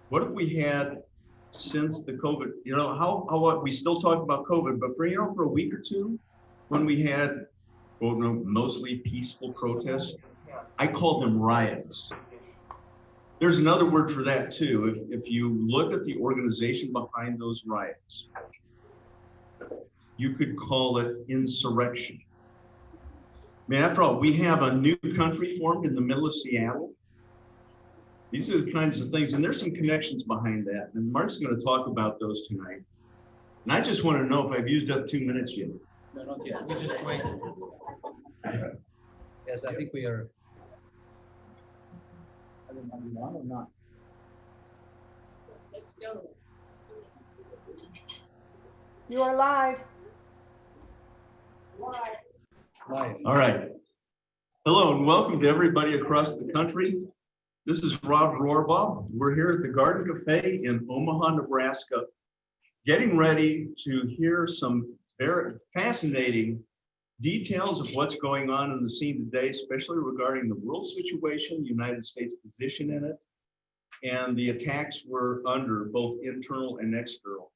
What if we had, since the COVID, how we still talk about COVID, but for a week or two, when we had, well, mostly peaceful protests, I called them riots. There's another word for that too. If you look at the organization behind those riots, you could call it insurrection. I mean, after all, we have a new country formed in the middle of Seattle. These are the kinds of things, and there's some connections behind that. And Mark's going to talk about those tonight. And I just want to know if I've used up 2 minutes yet. No, not yet. We just wait. Yes, I think we are. I don't know, are we on or not? Let's go. You are live. Live. All right. Hello and welcome to everybody across the country. This is Rob Rohrbaugh. We're here at the Garden Cafe in Omaha, Nebraska, getting ready to hear some very fascinating details of what's going on in the scene today, especially regarding the world situation, the United States position in it, and the attacks we're under, both internal and external.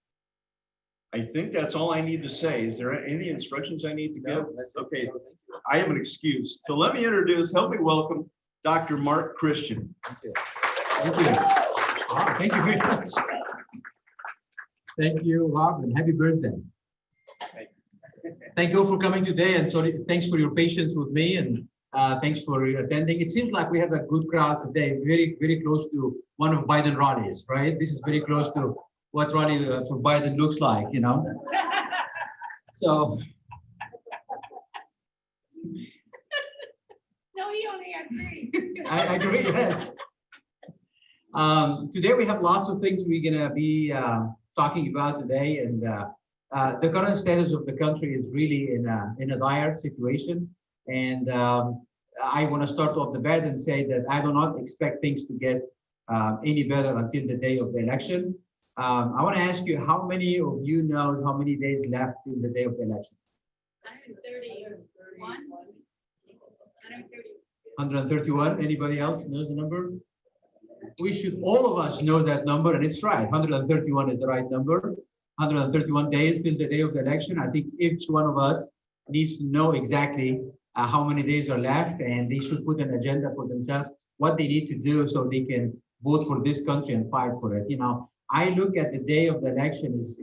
I think that's all I need to say. Is there any instructions I need to give? Okay, I have an excuse. So let me help me welcome Dr. Mark Christian. Thank you. Thank you. Wow, thank you very much. Thank you, Rob, and happy birthday. Thank you all for coming today, and sorry, thanks for your patience with me, and thanks for attending. It seems like we have a good crowd today, very, very close to one of Biden rallies, right? This is very close to what rally for Biden looks like, you know? So. No, he only had 3. I agree, yes. Today we have lots of things we're gonna be talking about today, and the current status of the country is really in a dire situation. And I want to start off the bat and say that I do not expect things to get any better until the day of the election. I want to ask you, how many of you knows how many days left in the day of the election? 131. 131. Anybody else knows the number? We should, all of us know that number, and it's right. 131 is the right number. 131 days till the day of the election. I think each one of us needs to know exactly how many days are left, and they should put an agenda for themselves, what they need to do so they can vote for this country and fight for it. You know, I look at the day of the election is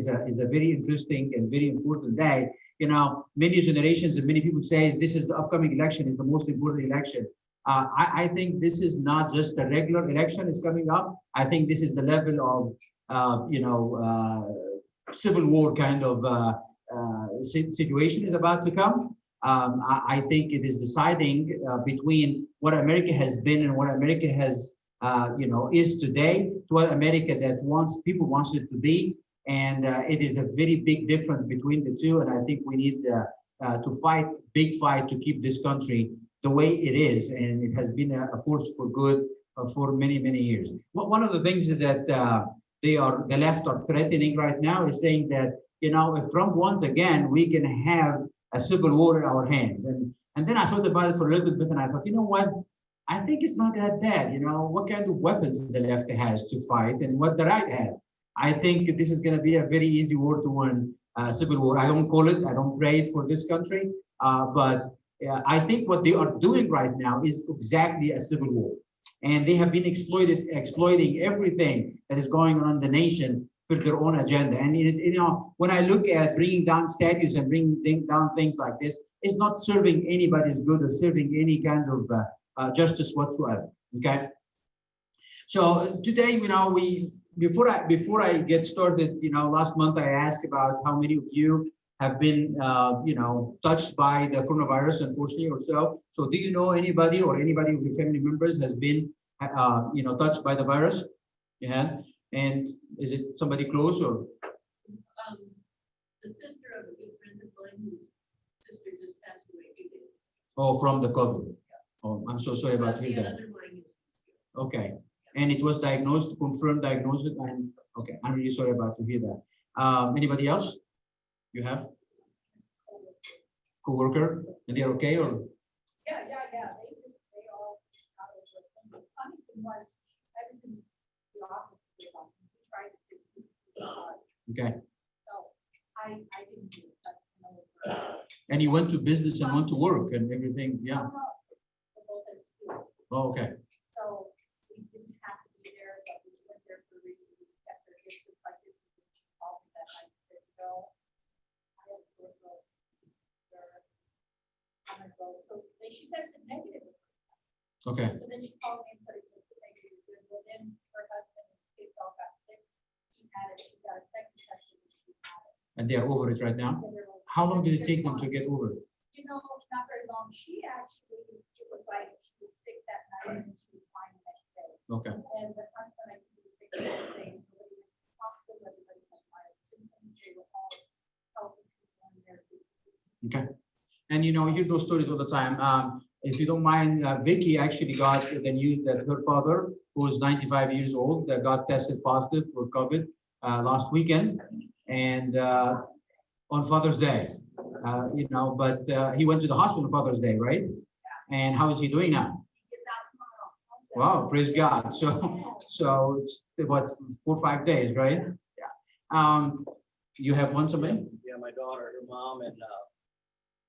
a very interesting and very important day. You know, many generations and many people say this is the upcoming election is the most important election. I think this is not just a regular election is coming up. I think this is the level of civil war kind of situation is about to come. I think it is deciding between what America has been and what America has, is today to what America that people wants it to be. And it is a very big difference between the two. And I think we need to fight, big fight to keep this country the way it is. And it has been a force for good for many, many years. One of the things that the left are threatening right now is saying that, if Trump wins again, we can have a civil war in our hands. And then I thought about it for a little bit and I thought, you know what? I think it's not that bad. What kind of weapons the left has to fight and what the right has. I think this is going to be a very easy war to win, civil war. I don't call it, I don't pray it for this country, but I think what they are doing right now is exactly a civil war. And they have been exploiting everything that is going on in the nation for their own agenda. And when I look at bringing down statues and bringing down things like this, it's not serving anybody's good or serving any kind of justice whatsoever. Okay. So today, before I get started, last month I asked about how many of you have been, touched by the coronavirus, unfortunately, or so. So do you know anybody or anybody of your family members has been, touched by the virus? Yeah. And is it somebody close or? The sister of a good friend of mine, whose sister just passed away 2 days ago. Oh, from the COVID. Oh, I'm so sorry about The that. other one is Okay. And it was diagnosed, confirmed diagnosis, and okay, I'm really sorry about to hear that. Anybody else? You have? Co-worker? And they're okay or? Yeah. They all. The funny thing was, everything the office Okay. So I didn't do it. That's another. And you went to business and went to work and everything. Yeah. We're both at school. Oh, okay. So we didn't have to be there, but we went there for a reason. We kept their distance like this. And she called me that night and said, no, I have a sore throat. I'm gonna go. So then she tested negative. Okay. So then she called me and said it was negative. Well, then her husband and kids all got sick. He had it. She got a second test and she had it. And they are over it right now. How long did it take them to get over it? You know, not very long. She actually, it was like she was sick that night and she was fine the next day. Okay. And the husband, I think, was sick the next day. Nobody went to the hospital, everybody had mild symptoms. They were all healthy people in their business. Okay. And you know, you hear those stories all the time. If you don't mind, Vicky actually got the news that her father, who was 95 years old, got tested positive for COVID last weekend, and on Father's Day, you know, but he went to the hospital on Father's Day, right? And how is he doing now? Wow, praise God. So it's what, 4 or 5 days, right? Yeah. You have one, somebody? Yeah, my daughter, her mom, and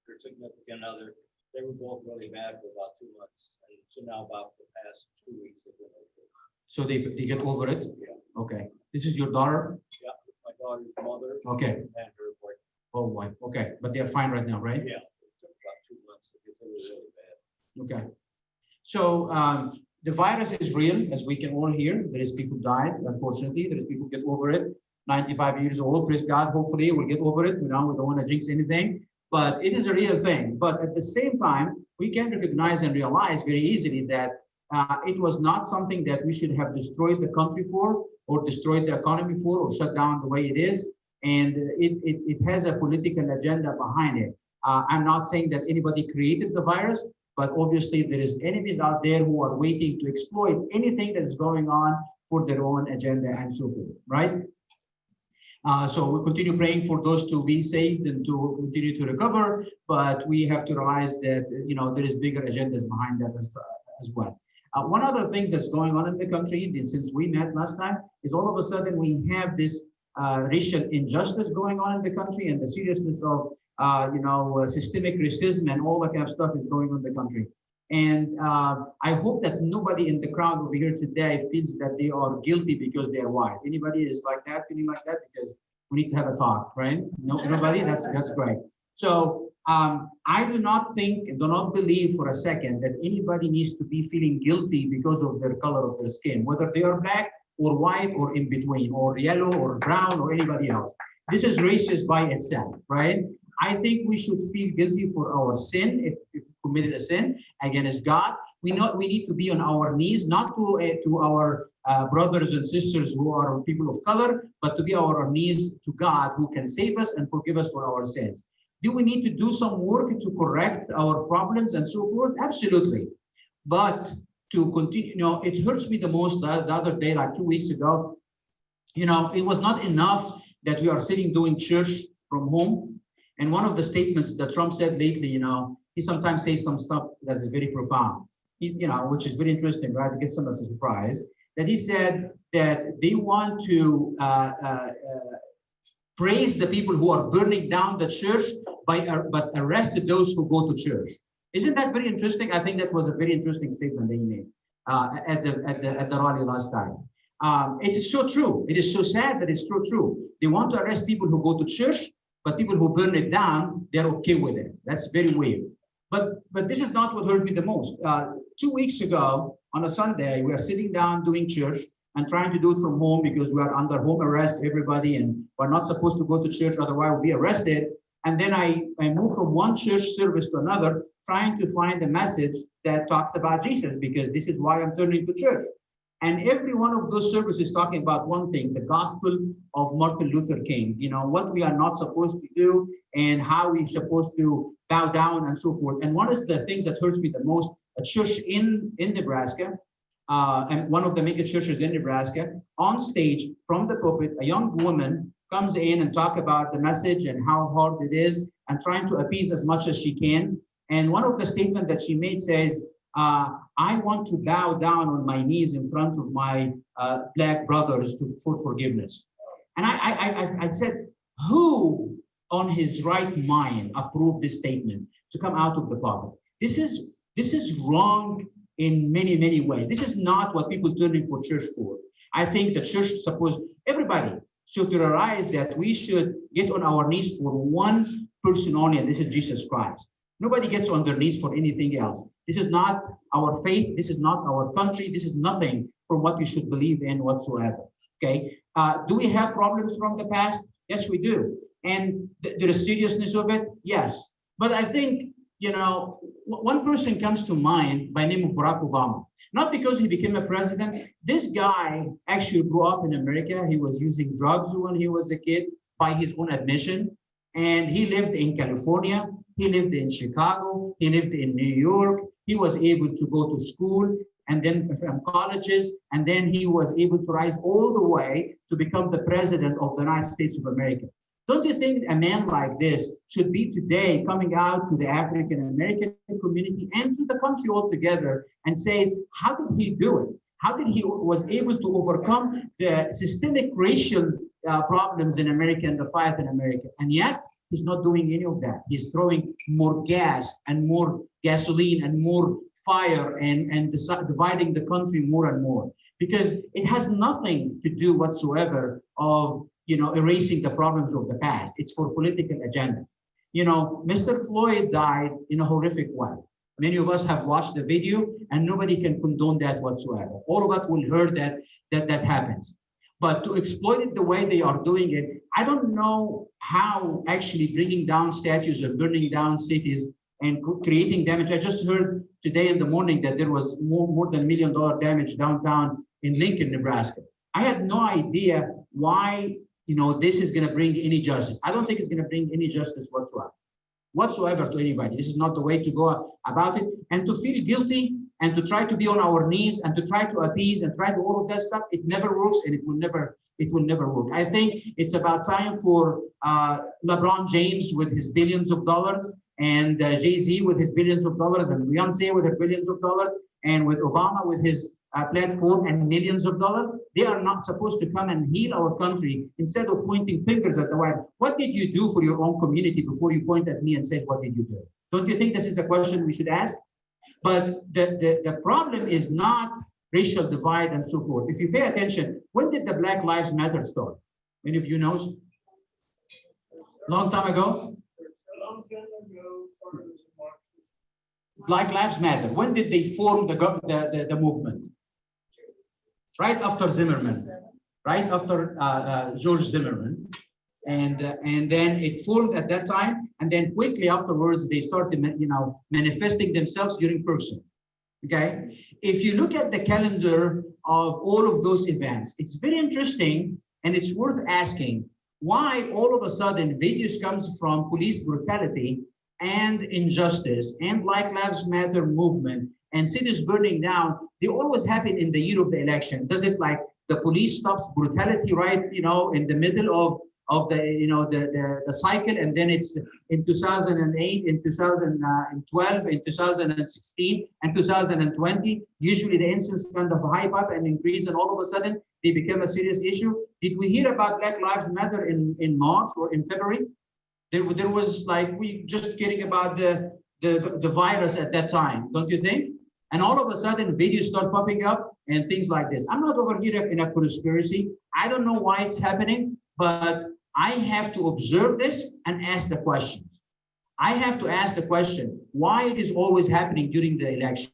her significant other, they were both really bad for about 2 months. And so now about the past 2 weeks, they've been okay. So they get over it? Yeah. Okay. This is your daughter? Yeah, my daughter's mother. Okay. And her boyfriend. Oh, boy. Okay. But they're fine right now, right? Yeah, it took about 2 months because they were really bad. Okay. So the virus is real, as we can all hear. There is people died, unfortunately. There is people get over it. 95 years old, praise God. Hopefully we'll get over it. You know, we don't want to jinx anything. But it is a real thing. But at the same time, we can recognize and realize very easily that it was not something that we should have destroyed the country for, or destroyed the economy for, or shut down the way it is. And it has a political agenda behind it. I'm not saying that anybody created the virus, but obviously there is enemies out there who are waiting to exploit anything that is going on for their own agenda and so forth, right? So we continue praying for those to be saved and to continue to recover, but we have to realize that, you know, there is bigger agendas behind that as well. One other thing that's going on in the country, since we met last time, is all of a sudden we have this racial injustice going on in the country, and the seriousness of, you know, systemic racism and all that kind of stuff is going on in the country. And I hope that nobody in the crowd over here today feels that they are guilty because they are white. Anybody is like that, feeling like that? Because we need to have a talk, right? No, nobody? That's great. So I do not believe for a second that anybody needs to be feeling guilty because of their color of their skin, whether they are black or white or in between, or yellow or brown or anybody else. This is racist by itself, right? I think we should feel guilty for our sin if we committed a sin against God. We need to be on our knees, not to our brothers and sisters who are people of color, but to be on our knees to God, who can save us and forgive us for our sins. Do we need to do some work to correct our problems and so forth? Absolutely. But to continue, you know, it hurts me the most the other day, like 2 weeks ago. You know, it was not enough that we are sitting doing church from home. And one of the statements that Trump said lately, you know, he sometimes says some stuff that is very profound, you know, which is very interesting, right? To get some as a surprise, that he said that they want to praise the people who are burning down the church, but arrest those who go to church. Isn't that very interesting? I think that was a very interesting statement that he made at the rally last time. It is so true. It is so sad that it's so true. They want to arrest people who go to church, but people who burn it down, they're okay with it. That's very weird. But this is not what hurt me the most. 2 weeks ago, on a Sunday, we are sitting down doing church and trying to do it from home because we are under home arrest, everybody, and we're not supposed to go to church, otherwise we'll be arrested. And then I moved from one church service to another, trying to find a message that talks about Jesus, because this is why I'm turning to church. And every one of those services talking about one thing, the gospel of Martin Luther King, you know, what we are not supposed to do and how we're supposed to bow down and so forth. And one of the things that hurts me the most, a church in Nebraska, and one of the mega churches in Nebraska, on stage from the pulpit, a young woman comes in and talk about the message and how hard it is and trying to appease as much as she can. And one of the statements that she made says, I want to bow down on my knees in front of my black brothers for forgiveness. And I said, who on his right mind approved this statement to come out of the pulpit? This is wrong in many, many ways. This is not what people turning for church for. I think the church suppose everybody should realize that we should get on our knees for one person only, and this is Jesus Christ. Nobody gets on their knees for anything else. This is not our faith. This is not our country. This is nothing from what you should believe in whatsoever. Okay. Do we have problems from the past? Yes, we do. And the seriousness of it? Yes. But I think, you know, one person comes to mind by name of Barack Obama. Not because he became a president. This guy actually grew up in America. He was using drugs when he was a kid by his own admission. And he lived in California. He lived in Chicago. He lived in New York. He was able to go to school and then from colleges. And then he was able to rise all the way to become the president of the United States of America. Don't you think a man like this should be today coming out to the African American community and to the country altogether and says, how did he do it? How did he was able to overcome the systemic racial problems in America and the fight in America? And yet he's not doing any of that. He's throwing more gas and more gasoline and more fire and dividing the country more and more, because it has nothing to do whatsoever of, you know, erasing the problems of the past. It's for political agendas. You know, Mr. Floyd died in a horrific way. Many of us have watched the video and nobody can condone that whatsoever. All of us will hear that happens. But to exploit it the way they are doing it, I don't know how actually bringing down statues or burning down cities and creating damage. I just heard today in the morning that there was more than $1 million damage downtown in Lincoln, Nebraska. I had no idea why, you know, this is going to bring any justice. I don't think it's going to bring any justice whatsoever to anybody. This is not the way to go about it. And to feel guilty and to try to be on our knees and to try to appease and try to all of that stuff, it never works and it will never work. I think it's about time for LeBron James with his billions of dollars and Jay-Z with his billions of dollars and Beyonce with her billions of dollars and with Obama with his platform and millions of dollars. They are not supposed to come and heal our country instead of pointing fingers at the white. What did you do for your own community before you point at me and say, what did you do? Don't you think this is a question we should ask? But the problem is not racial divide and so forth. If you pay attention, when did the Black Lives Matter start? Any of you knows? Long time ago? Black Lives Matter. When did they form the movement? Right after Zimmerman, right after George Zimmerman. And then it formed at that time. And then quickly afterwards, they started, you know, manifesting themselves during Ferguson. Okay. If you look at the calendar of all of those events, it's very interesting. And it's worth asking why all of a sudden videos comes from police brutality and injustice and Black Lives Matter movement and cities burning down. They always happen in the year of the election. Does it like the police stops brutality right, you know, in the middle of the, you know, the cycle, and then it's in 2008, in 2012, in 2016, and 2020. Usually the incidents kind of hype up and increase, and all of a sudden they become a serious issue. Did we hear about Black Lives Matter in March or in February? There was like, we just kidding about the virus at that time, don't you think? And all of a sudden videos start popping up and things like this. I'm not over here in a conspiracy. I don't know why it's happening, but I have to observe this and ask the questions. I have to ask the question, why it is always happening during the election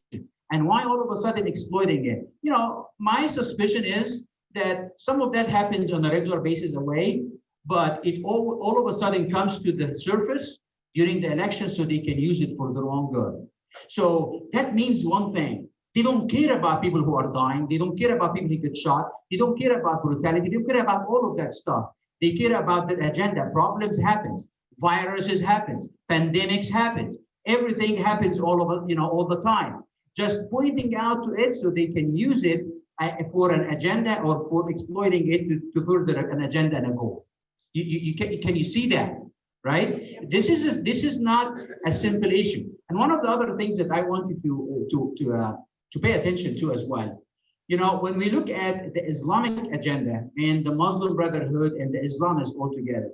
and why all of a sudden exploiting it. You know, my suspicion is that some of that happens on a regular basis away, but it all of a sudden comes to the surface during the election so they can use it for their own good. So that means one thing. They don't care about people who are dying. They don't care about people who get shot. They don't care about brutality. They don't care about all of that stuff. They care about the agenda. Problems happens. Viruses happens. Pandemics happens. Everything happens all the time. Just pointing out to it so they can use it for an agenda or for exploiting it to further an agenda and a goal. Can you see that? Right? This is not a simple issue. And one of the other things that I want you to pay attention to as well, You know, when we look at the Islamic agenda and the Muslim Brotherhood and the Islamists all together,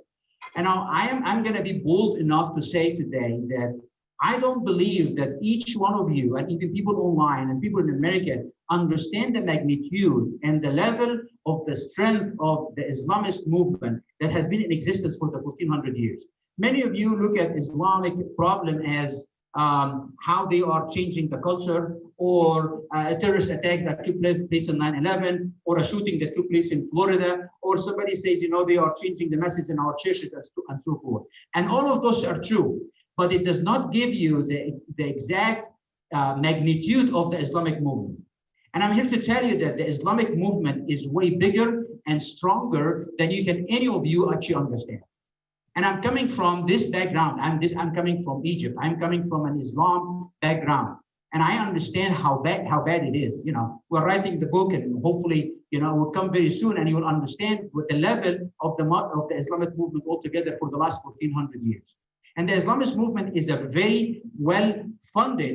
and now I'm going to be bold enough to say today that I don't believe that each one of you, and even people online and people in America, understand the magnitude and the level of the strength of the Islamist movement that has been in existence for the 1400 years. Many of you look at Islamic problem as how they are changing the culture, or a terrorist attack that took place on 9/11, or a shooting that took place in Florida, or somebody says, you know, they are changing the message in our churches and so forth. And all of those are true, but it does not give you the exact magnitude of the Islamic movement. And I'm here to tell you that the Islamic movement is way bigger and stronger than any of you actually understand. And I'm coming from this background. I'm coming from Egypt. I'm coming from an Islam background. And I understand how bad it is. You know, we're writing the book, and hopefully, you know, will come very soon, and you will understand what the level of the Islamic movement altogether for the last 1400 years. And the Islamist movement is a very well-funded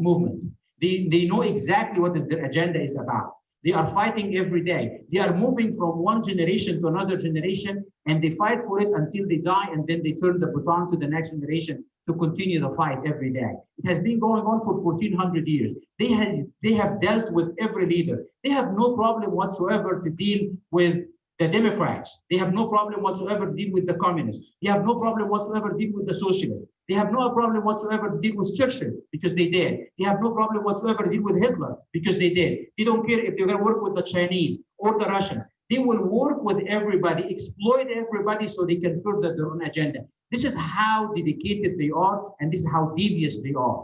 movement. They know exactly what their agenda is about. They are fighting every day. They are moving from one generation to another generation, and they fight for it until they die, and then they turn the baton to the next generation to continue the fight every day. It has been going on for 1400 years. They have dealt with every leader. They have no problem whatsoever to deal with the Democrats. They have no problem whatsoever to deal with the communists. They have no problem whatsoever to deal with the socialists. They have no problem whatsoever to deal with Churchill, because they did. They have no problem whatsoever to deal with Hitler, because they did. They don't care if they're going to work with the Chinese or the Russians. They will work with everybody, exploit everybody so they can further their own agenda. This is how dedicated they are, and this is how devious they are.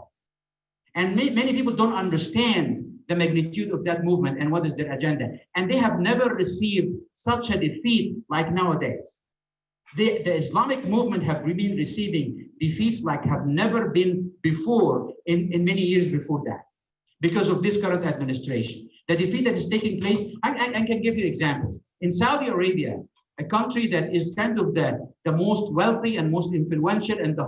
And many people don't understand the magnitude of that movement and what is their agenda. And they have never received such a defeat like nowadays. The Islamic movement have been receiving defeats like have never been before in many years before that, because of this current administration. The defeat that is taking place, I can give you examples. In Saudi Arabia, a country that is kind of the most wealthy and most influential and the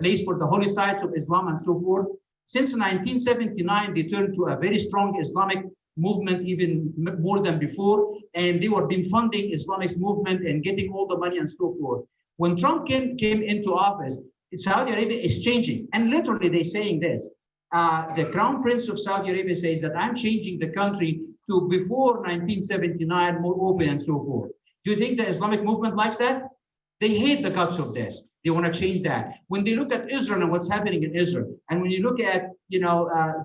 place for the holy sites of Islam and so forth, since 1979, they turned to a very strong Islamic movement, even more than before, and they were been funding Islamic movement and getting all the money and so forth. When Trump came into office, Saudi Arabia is changing, and literally they're saying this. The Crown Prince of Saudi Arabia says that I'm changing the country to before 1979, more open and so forth. Do you think the Islamic movement likes that? They hate the guts of this. They want to change that. When they look at Israel and what's happening in Israel, and when you look at,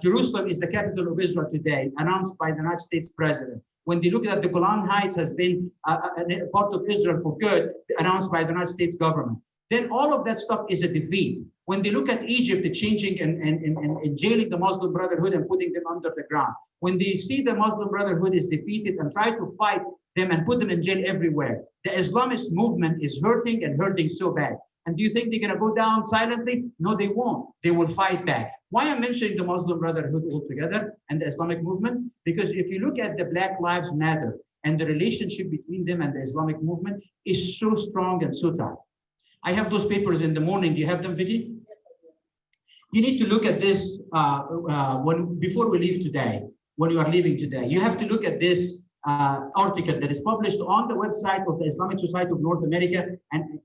Jerusalem is the capital of Israel today, announced by the United States president. When they look at the Golan Heights has been a part of Israel for good, announced by the United States government, then all of that stuff is a defeat. When they look at Egypt, the changing and jailing the Muslim Brotherhood and putting them under the ground. When they see the Muslim Brotherhood is defeated and try to fight them and put them in jail everywhere, the Islamist movement is hurting and hurting so bad. And do you think they're going to go down silently? No, they won't. They will fight back. Why I'm mentioning the Muslim Brotherhood altogether and the Islamic movement? Because if you look at the Black Lives Matter and the relationship between them and the Islamic movement is so strong and so tight. I have those papers in the morning. Do you have them, Vicky? You need to look at this before we leave today, when you are leaving today. You have to look at this article that is published on the website of the Islamic Society of North America and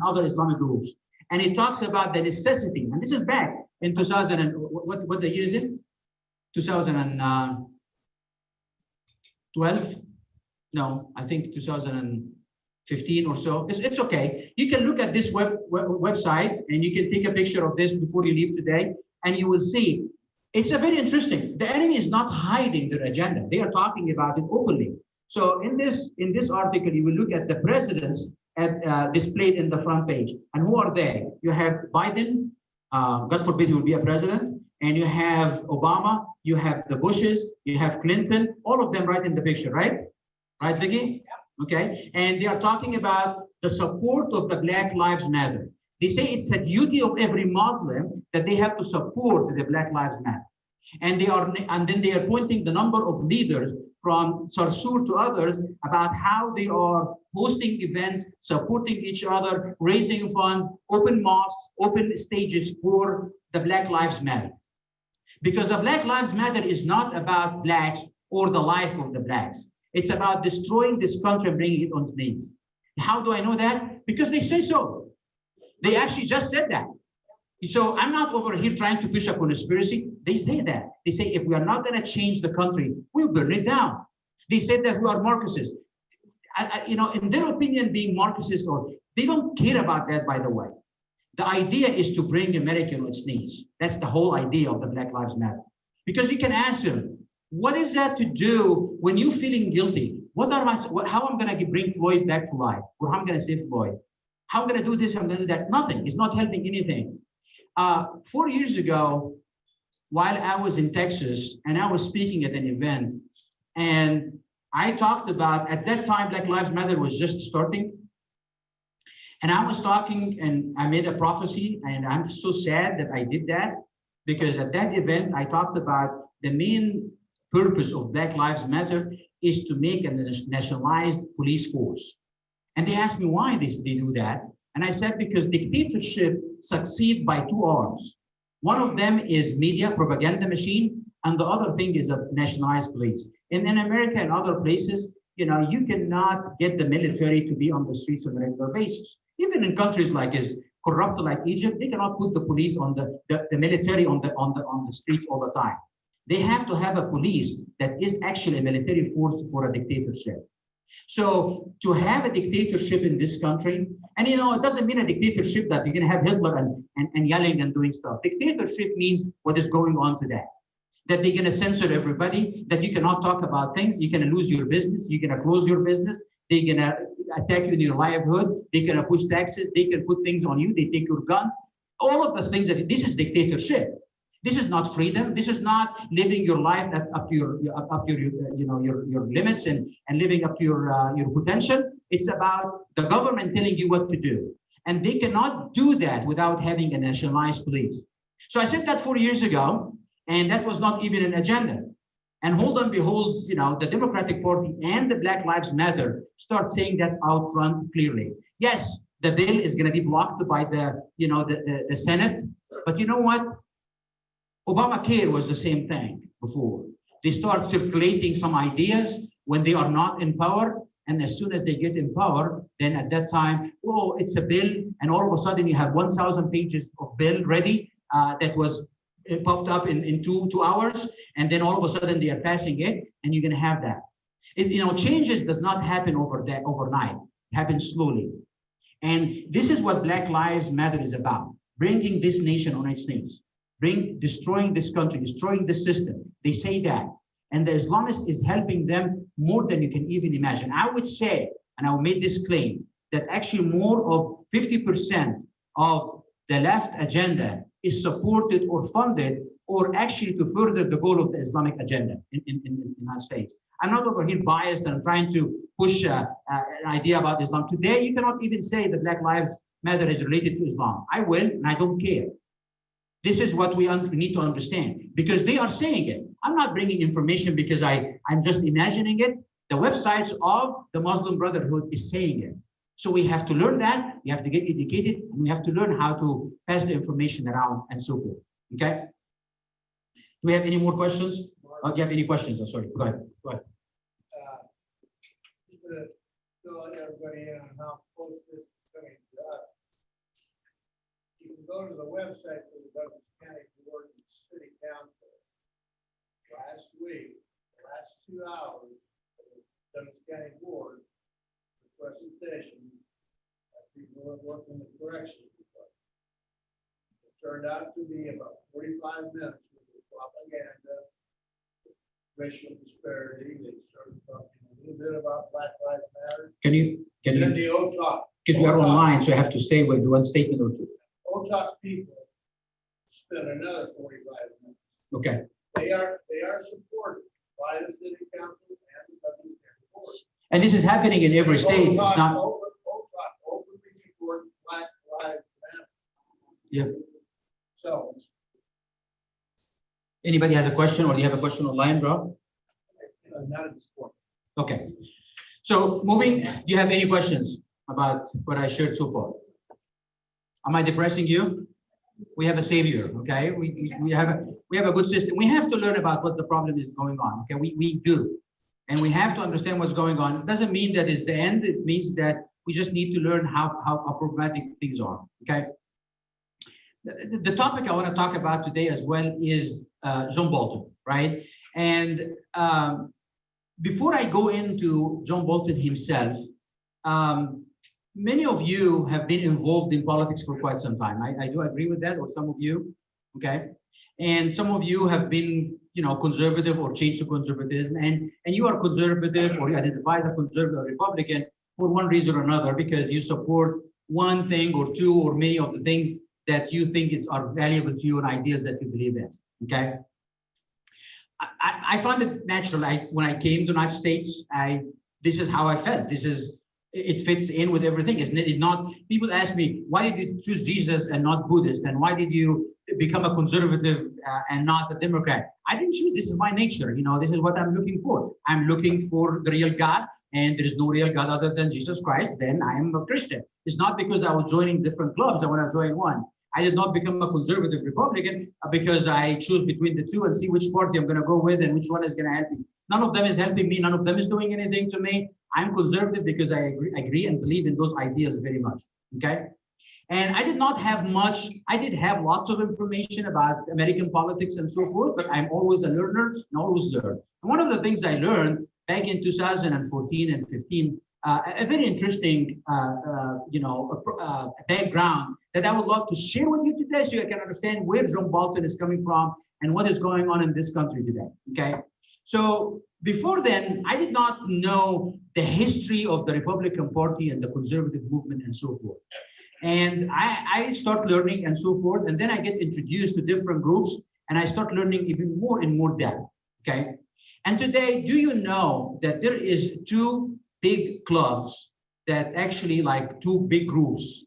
other Islamic groups. And it talks about the necessity, and this is back in 2000, and what the year is it? 2012? No, I think 2015 or so. It's okay. You can look at this website, and you can take a picture of this before you leave today, and you will see. It's a very interesting. The enemy is not hiding their agenda. They are talking about it openly. So in this article, you will look at the presidents displayed in the front page. And who are they? You have Biden, God forbid he will be a president, and you have Obama, you have the Bushes, you have Clinton, all of them right in the picture, right? Right, Vicky? Yeah. Okay. And they are talking about the support of the Black Lives Matter. They say it's a duty of every Muslim that they have to support the Black Lives Matter. And then they are pointing the number of leaders from Sarsour to others about how they are hosting events, supporting each other, raising funds, open mosques, open stages for the Black Lives Matter. Because the Black Lives Matter is not about blacks or the life of the blacks. It's about destroying this country and bringing it on its knees. How do I know that? Because they say so. They actually just said that. So I'm not over here trying to push a conspiracy. They say that. They say if we are not going to change the country, we'll burn it down. They said that we are Marxists. In their opinion, being Marxist, or they don't care about that, by the way. The idea is to bring America on its knees. That's the whole idea of the Black Lives Matter. Because you can ask them, what is that to do when you're feeling guilty? How I'm going to bring Floyd back to life? Or how I'm going to save Floyd? How I'm going to do this, I'm going to do that? Nothing. It's not helping anything. 4 years ago, while I was in Texas and I was speaking at an event, and I talked about, at that time, Black Lives Matter was just starting. And I was talking and I made a prophecy, and I'm so sad that I did that, because at that event, I talked about the main purpose of Black Lives Matter is to make a nationalized police force. And they asked me why they do that. And I said, because dictatorship succeeds by two arms. One of them is media propaganda machine, and the other thing is a nationalized police. And in America and other places, you cannot get the military to be on the streets on a regular basis. Even in countries like corrupt like Egypt, they cannot put the police on the military on the streets all the time. They have to have a police that is actually a military force for a dictatorship. So to have a dictatorship in this country, and it doesn't mean a dictatorship that you're going to have Hitler and yelling and doing stuff. Dictatorship means what is going on today. That they're going to censor everybody, that you cannot talk about things, you're going to lose your business, you're going to close your business, they're going to attack you in your livelihood, they're going to push taxes, they can put things on you, they take your guns. All of the things this is dictatorship. This is not freedom. This is not living your life up to your limits and living up to your potential. It's about the government telling you what to do. And they cannot do that without having a nationalized police. So I said that 4 years ago, and that was not even an agenda. And hold on, behold, the Democratic Party and the Black Lives Matter start saying that out front clearly. Yes, the bill is going to be blocked by the Senate, but you know what? Obamacare was the same thing before. They start circulating some ideas when they are not in power, and as soon as they get in power, then at that time, oh, it's a bill, and all of a sudden you have 1,000 pages of bill ready that was popped up in two hours, and then all of a sudden they are passing it, and you're going to have that. Changes does not happen overnight. It happens slowly, and this is what Black Lives Matter is about: bringing this nation on its knees. Destroying this country, destroying the system. They say that. And the Islamist is helping them more than you can even imagine. I would say, and I will make this claim, that actually more of 50% of the left agenda is supported or funded or actually to further the goal of the Islamic agenda in the United States. I'm not over here biased and I'm trying to push an idea about Islam. Today, you cannot even say that Black Lives Matter is related to Islam. I will, and I don't care. This is what we need to understand, because they are saying it. I'm not bringing information because I'm just imagining it. The websites of the Muslim Brotherhood is saying it. So we have to learn that, we have to get educated, and we have to learn how to pass the information around and so forth, okay? Do we have any more questions? Oh, do you have any questions? I'm sorry, go ahead. Just to fill everybody in on how close this is coming to us. You can go to the website for the Douglas County Board and City Council. Last week, the last 2 hours, of the Douglas County Board, the presentation of people who have worked in the corrections department. It turned out to be about 45 minutes with the propaganda, racial disparity. They started talking a little bit about Black Lives Matter. Can you, And the OTOP. because we are online, so I have to stay with one statement or two. OTOP people spend another 45 minutes. Okay. They are supported by the city council and the Douglas County Board. And this is happening in every state. It's not. OTOP openly supports Black Lives Matter. Yeah. So. Anybody has a question, or do you have a question online, bro? Not at this point. Okay. So moving, do you have any questions about what I shared so far? Am I depressing you? We have a savior, okay? We have a good system. We have to learn about what the problem is going on, okay? We do. And we have to understand what's going on. It doesn't mean that it's the end. It means that we just need to learn how problematic things are, okay? The topic I want to talk about today as well is John Bolton, right? And before I go into John Bolton himself, many of you have been involved in politics for quite some time. I do agree with that, or some of you, okay? And some of you have been, conservative or changed to conservatism, and you are conservative or you identify as a conservative or Republican for one reason or another because you support one thing or two or many of the things that you think are valuable to you and ideas that you believe in, okay? I found it natural. When I came to the United States, this is how I felt. It fits in with everything. It's not, people ask me, why did you choose Jesus and not Buddhist? And why did you become a conservative and not a Democrat? I didn't choose, this is my nature. This is what I'm looking for. I'm looking for the real God, and there is no real God other than Jesus Christ. Then I am a Christian. It's not because I was joining different clubs. I want to join one. I did not become a conservative Republican because I choose between the two and see which party I'm going to go with and which one is going to help me. None of them is helping me. None of them is doing anything to me. I'm conservative because I agree and believe in those ideas very much, okay? And I did not have much. I did have lots of information about American politics and so forth, but I'm always a learner and always learn. And one of the things I learned back in 2014 and 15, a very interesting, background that I would love to share with you today so you can understand where John Bolton is coming from and what is going on in this country today, okay? So before then, I did not know the history of the Republican Party and the conservative movement and so forth. And I start learning and so forth, and then I get introduced to different groups, and I start learning even more in more depth, okay? And today, do you know that there is two big clubs that actually, like two big groups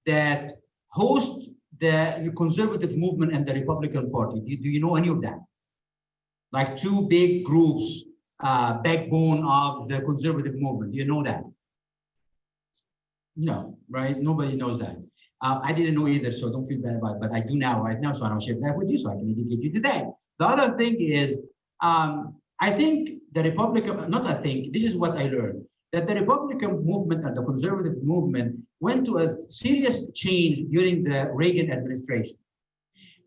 that host the conservative movement and the Republican Party? Do you know any of that? Like two big groups, backbone of the conservative movement. Do you know that? No, right? Nobody knows that. I didn't know either, so don't feel bad about it, but I do now, right now, so I'll share that with you so I can educate you today. The other thing is, I think the Republican, not I think, this is what I learned, that the Republican movement and the conservative movement went to a serious change during the Reagan administration.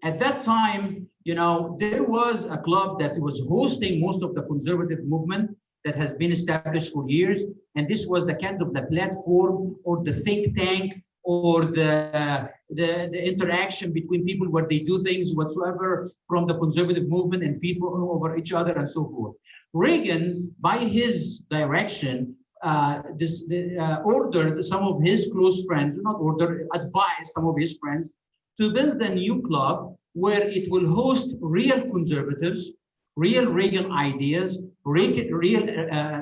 At that time, there was a club that was hosting most of the conservative movement that has been established for years. And this was the kind of the platform or the think tank or the interaction between people where they do things whatsoever from the conservative movement and feed over each other and so forth. Reagan, by his direction, ordered some of his close friends, not ordered, advised some of his friends to build a new club where it will host real conservatives, real Reagan ideas, real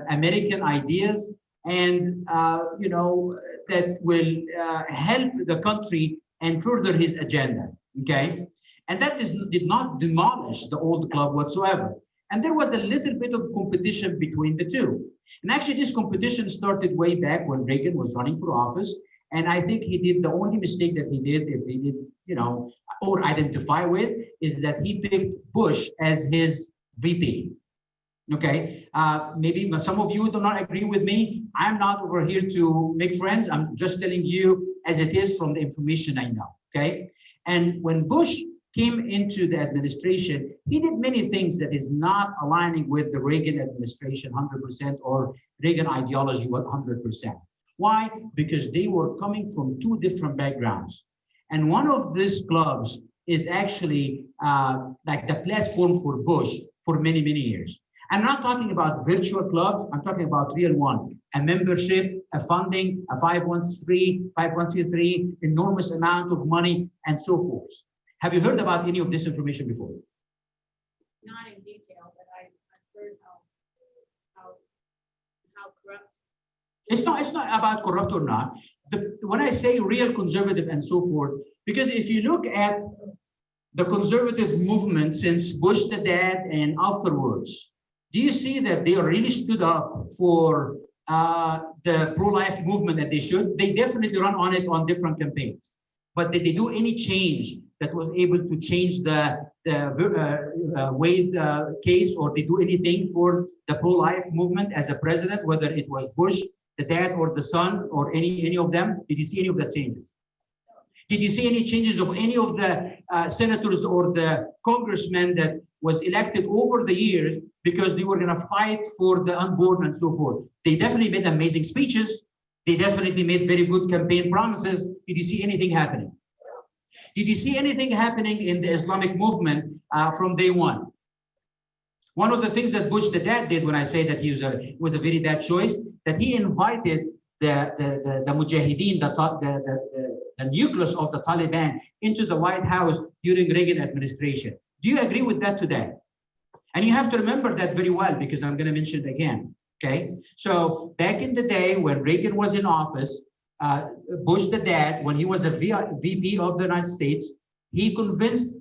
American ideas, and that will help the country and further his agenda. Okay, and that did not demolish the old club whatsoever. And there was a little bit of competition between the two. And actually, this competition started way back when Reagan was running for office. And I think he did, the only mistake that he did, if he did, or identify with, is that he picked Bush as his VP. Okay, maybe some of you do not agree with me. I'm not over here to make friends. I'm just telling you as it is from the information I know. Okay, and when Bush came into the administration, he did many things that is not aligning with the Reagan administration 100% or Reagan ideology 100%. Why? Because they were coming from two different backgrounds. And one of these clubs is actually like the platform for Bush for many, many years. I'm not talking about virtual clubs. I'm talking about real one, a membership, a funding, a 501c3, enormous amount of money, and so forth. Have you heard about any of this information before? Not in detail, but I've heard how corrupt. It's not about corrupt or not. When I say real conservative and so forth, because if you look at the conservative movement since Bush the dad and afterwards, do you see that they really stood up for the pro-life movement that they should? They definitely run on it on different campaigns. But did they do any change that was able to change the Wade case or to do anything for the pro-life movement as a president, whether it was Bush, the dad, or the son, or any of them? Did you see any of the changes? Did you see any changes of any of the senators or the congressmen that was elected over the years because they were going to fight for the unborn and so forth? They definitely made amazing speeches. They definitely made very good campaign promises. Did you see anything happening? Did you see anything happening in the Islamic movement from day one? One of the things that Bush the dad did, when I say that he was a very bad choice, that he invited the Mujahideen, the nucleus of the Taliban, into the White House during Reagan administration. Do you agree with that today? And you have to remember that very well, because I'm going to mention it again. Okay, so back in the day when Reagan was in office, Bush the dad, when he was a VP of the United States, he convinced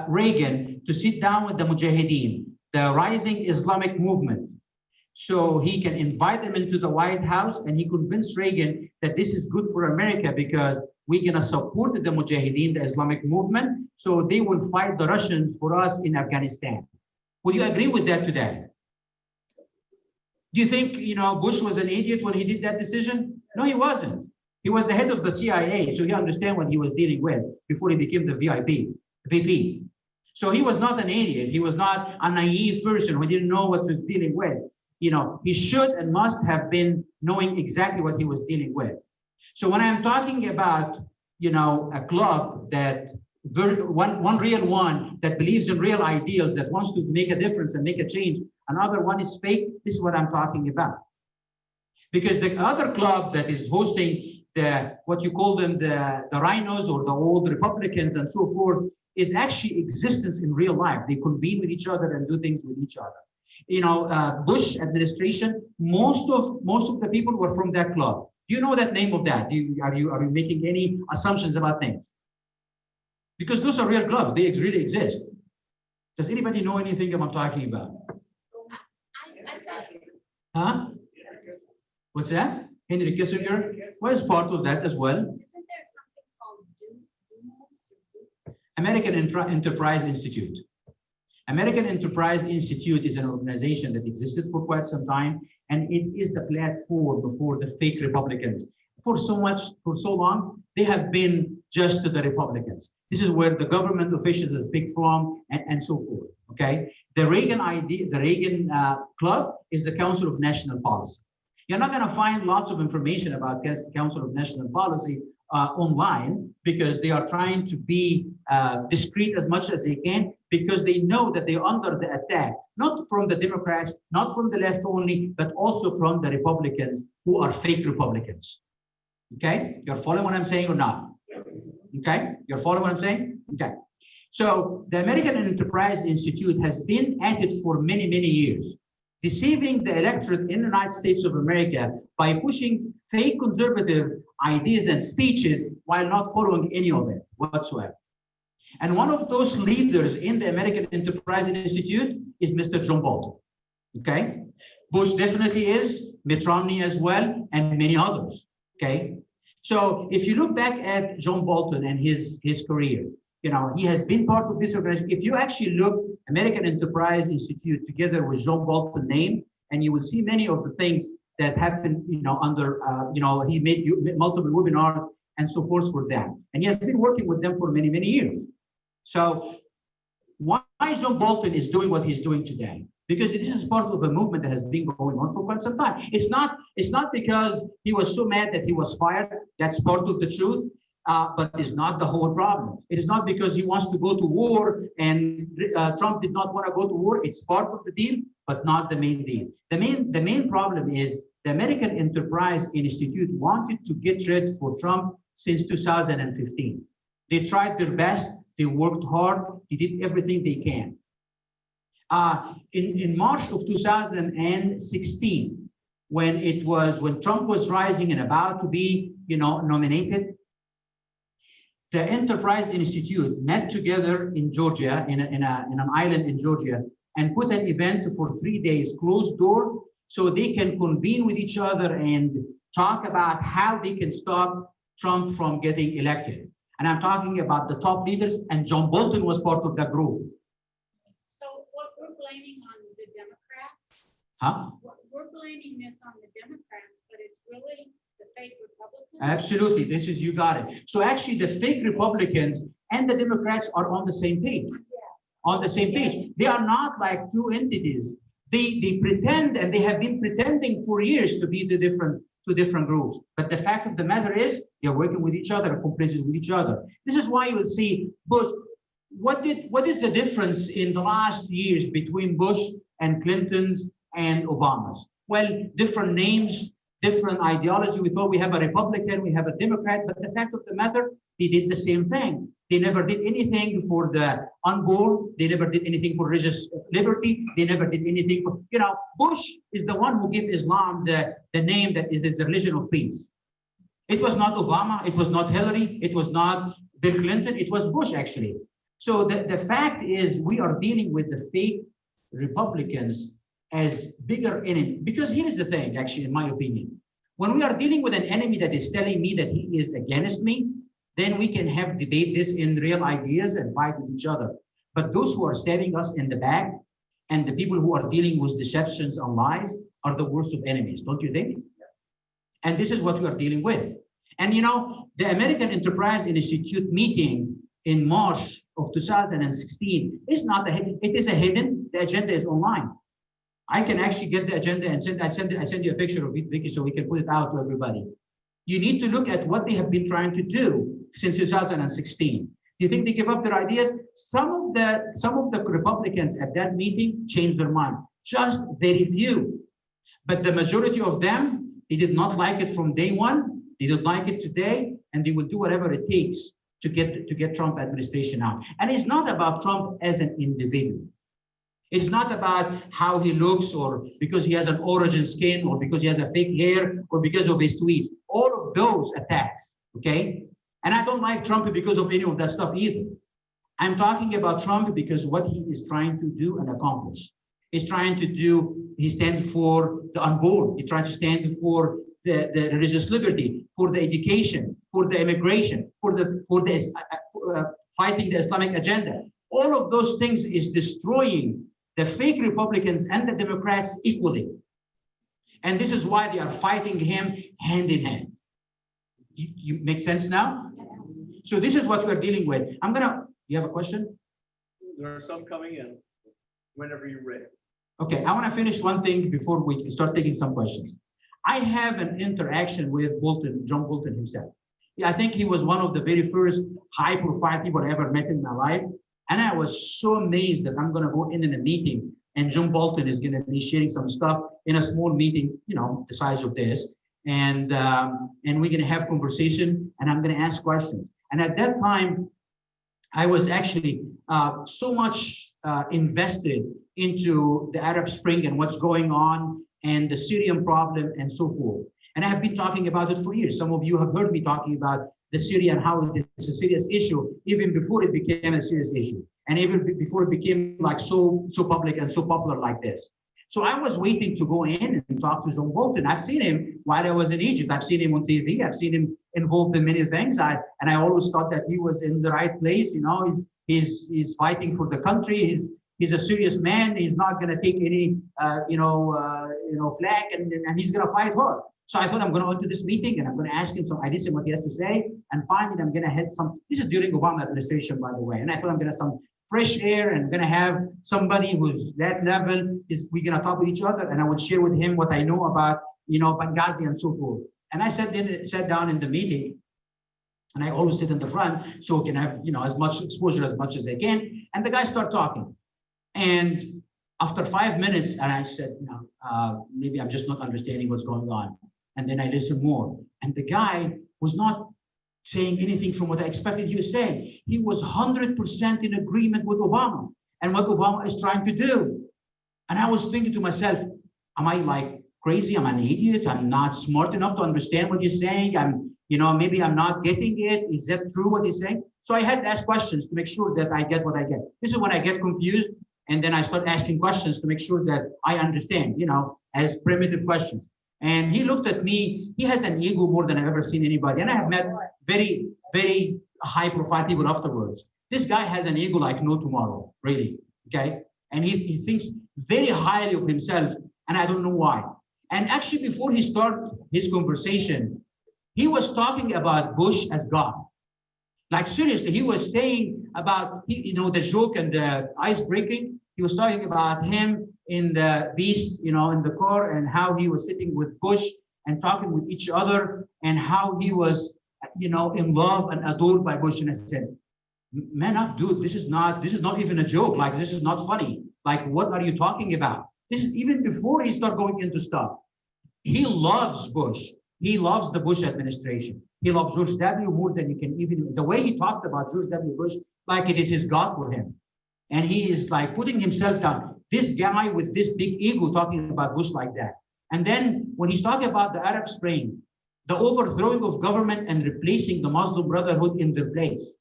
Reagan to sit down with the Mujahideen, the rising Islamic movement, so he can invite them into the White House, and he convinced Reagan that this is good for America because we're going to support the Mujahideen, the Islamic movement, so they will fight the Russians for us in Afghanistan. Would you agree with that today? Do you think, Bush was an idiot when he did that decision? No, he wasn't. He was the head of the CIA, so he understood what he was dealing with before he became the VP. So he was not an idiot. He was not a naive person who didn't know what he was dealing with. He should and must have been knowing exactly what he was dealing with. So when I'm talking about, a club that one real one that believes in real ideals, that wants to make a difference and make a change, another one is fake, this is what I'm talking about. Because the other club that is hosting what you call them, the rhinos or the old Republicans and so forth, is actually existence in real life. They convene with each other and do things with each other. Bush administration, most of the people were from that club. Do you know that name of that? Are you making any assumptions about things? Because those are real clubs. They really exist. Does anybody know anything I'm talking about? Huh? What's that? Henry Kissinger was part of that as well. Isn't there something called DUMOS? American Enterprise Institute. American Enterprise Institute is an organization that existed for quite some time, and it is the platform for the fake Republicans. For so long, they have been just to the Republicans. This is where the government officials have picked from, and so forth. Okay, the Reagan Club is the Council of National Policy. You're not going to find lots of information about the Council of National Policy online, because they are trying to be discreet as much as they can, because they know that they're under the attack, not from the Democrats, not from the left only, but also from the Republicans who are fake Republicans. Okay, you're following what I'm saying or not? Yes. Okay, you're following what I'm saying? Okay. So the American Enterprise Institute has been at it for many, many years, deceiving the electorate in the United States of America by pushing fake conservative ideas and speeches while not following any of it whatsoever. And one of those leaders in the American Enterprise Institute is Mr. John Bolton. Okay, Bush definitely is, Mitt Romney as well, and many others. Okay, so if you look back at John Bolton and his career, he has been part of this organization. If you actually look American Enterprise Institute together with John Bolton's name, and you will see many of the things that happened, under, he made multiple webinars and so forth for them. And he has been working with them for many, many years. So why John Bolton is doing what he's doing today? Because this is part of a movement that has been going on for quite some time. It's not because he was so mad that he was fired. That's part of the truth. But it's not the whole problem. It is not because he wants to go to war and Trump did not want to go to war. It's part of the deal, but not the main deal. The main problem is the American Enterprise Institute wanted to get rid of Trump since 2015. They tried their best. They worked hard. They did everything they can. In March of 2016, when Trump was rising and about to be, nominated, the Enterprise Institute met together in Georgia, in an island in Georgia, and put an event for 3 days, closed door, so they can convene with each other and talk about how they can stop Trump from getting elected. And And I'm talking about the top leaders, and John Bolton was part of that group. So what we're blaming on the Democrats? Huh? We're blaming this on the Democrats, but it's really the fake Republicans? Absolutely. This is, you got it. So actually the fake Republicans and the Democrats are on the same page. On the same page. They are not like two entities. They pretend, and they have been pretending for years to be two different groups. But the fact of the matter is they're working with each other, complicit with each other. This is why you will see Bush. What is the difference in the last years between Bush and Clinton's and Obama's? Well, different names, different ideology. We thought we have a Republican, we have a Democrat, but the fact of the matter, they did the same thing. They never did anything for the unborn. They never did anything for religious liberty. They never did anything for, Bush is the one who gave Islam the name that is the religion of peace. It was not Obama. It was not Hillary. It was not Bill Clinton. It was Bush, actually. So the fact is we are dealing with the fake Republicans as bigger enemy. Because here is the thing, actually, in my opinion. When we are dealing with an enemy that is telling me that he is against me, then we can have debate this in real ideas and fight with each other. But those who are stabbing us in the back and the people who are dealing with deceptions and lies are the worst of enemies, don't you think? And this is what we are dealing with. And the American Enterprise Institute meeting in March of 2016 is not it is a hidden, the agenda is online. I can actually get the agenda and I send you a picture of it, Vicky, so we can put it out to everybody. You need to look at what they have been trying to do since 2016. Do you think they give up their ideas? Some of the Republicans at that meeting changed their mind, just very few. But the majority of them, they did not like it from day one. They don't like it today, and they will do whatever it takes to get Trump administration out. And it's not about Trump as an individual. It's not about how he looks or because he has an orange skin or because he has a fake hair or because of his tweets. All of those attacks, okay? And I don't like Trump because of any of that stuff either. I'm talking about Trump because what he is trying to do and accomplish. He stands for the unborn. He's trying to stand for the religious liberty, for the education, for the immigration, for fighting the Islamic agenda. All of those things is destroying the fake Republicans and the Democrats equally. And this is why they are fighting him hand in hand. You make sense now? So this is what we're dealing with. You have a question? There are some coming in whenever you're ready. Okay, I want to finish one thing before we start taking some questions. I have an interaction with Bolton, John Bolton himself. I think he was one of the very first high-profile people I ever met in my life. And I was so amazed that I'm going to go in a meeting and John Bolton is going to be sharing some stuff in a small meeting, the size of this. And we're going to have conversation and I'm going to ask questions. And at that time, I was actually so much invested into the Arab Spring and what's going on and the Syrian problem and so forth. And I have been talking about it for years. Some of you have heard me talking about the Syria and how it's a serious issue, even before it became a serious issue. And even before it became like so public and so popular like this. So I was waiting to go in and talk to John Bolton. I've seen him while I was in Egypt. I've seen him on TV. I've seen him involved in many things. And I always thought that he was in the right place. He's fighting for the country. He's a serious man. He's not going to take any flack, and he's going to fight hard. So I thought I'm going to go into this meeting and I'm going to ask him I listen what he has to say, and finally I'm going to have this is during Obama administration, by the way. And I thought I'm going to have some fresh air and I'm going to have somebody who's that level we're going to talk with each other, and I would share with him what I know about, Benghazi and so forth. And I sat down in the meeting, and I always sit in the front so I can have, as much exposure as much as I can. And the guy started talking. And after 5 minutes, and I said, maybe I'm just not understanding what's going on. And then I listened more. And the guy was not saying anything from what I expected you to say. He was 100% in agreement with Obama and what Obama is trying to do. And I was thinking to myself, am I like crazy? I'm an idiot. I'm not smart enough to understand what he's saying. Maybe I'm not getting it. Is that true what he's saying? So I had to ask questions to make sure that I get what I get. This is when I get confused. And then I start asking questions to make sure that I understand, as primitive questions. And he looked at me. He has an ego more than I've ever seen anybody. And I have met very, very high-profile people afterwards. This guy has an ego like no tomorrow, really, okay? And he thinks very highly of himself, and I don't know why. And actually, before he started his conversation, he was talking about Bush as God. Like seriously, he was saying about, the joke and the ice breaking. He was talking about him in the beast, in the car, and how he was sitting with Bush and talking with each other, and how he was, in love and adored by Bush. And I said, man up, dude, this is not even a joke. Like, this is not funny. Like, what are you talking about? This is even before he started going into stuff. He loves Bush. He loves the Bush administration. He loves George W. more than you can even, the way he talked about George W. Bush, like it is his God for him. And he is like putting himself down. This guy with this big ego talking about Bush like that. And then when he's talking about the Arab Spring, the overthrowing of government and replacing the Muslim Brotherhood in their place,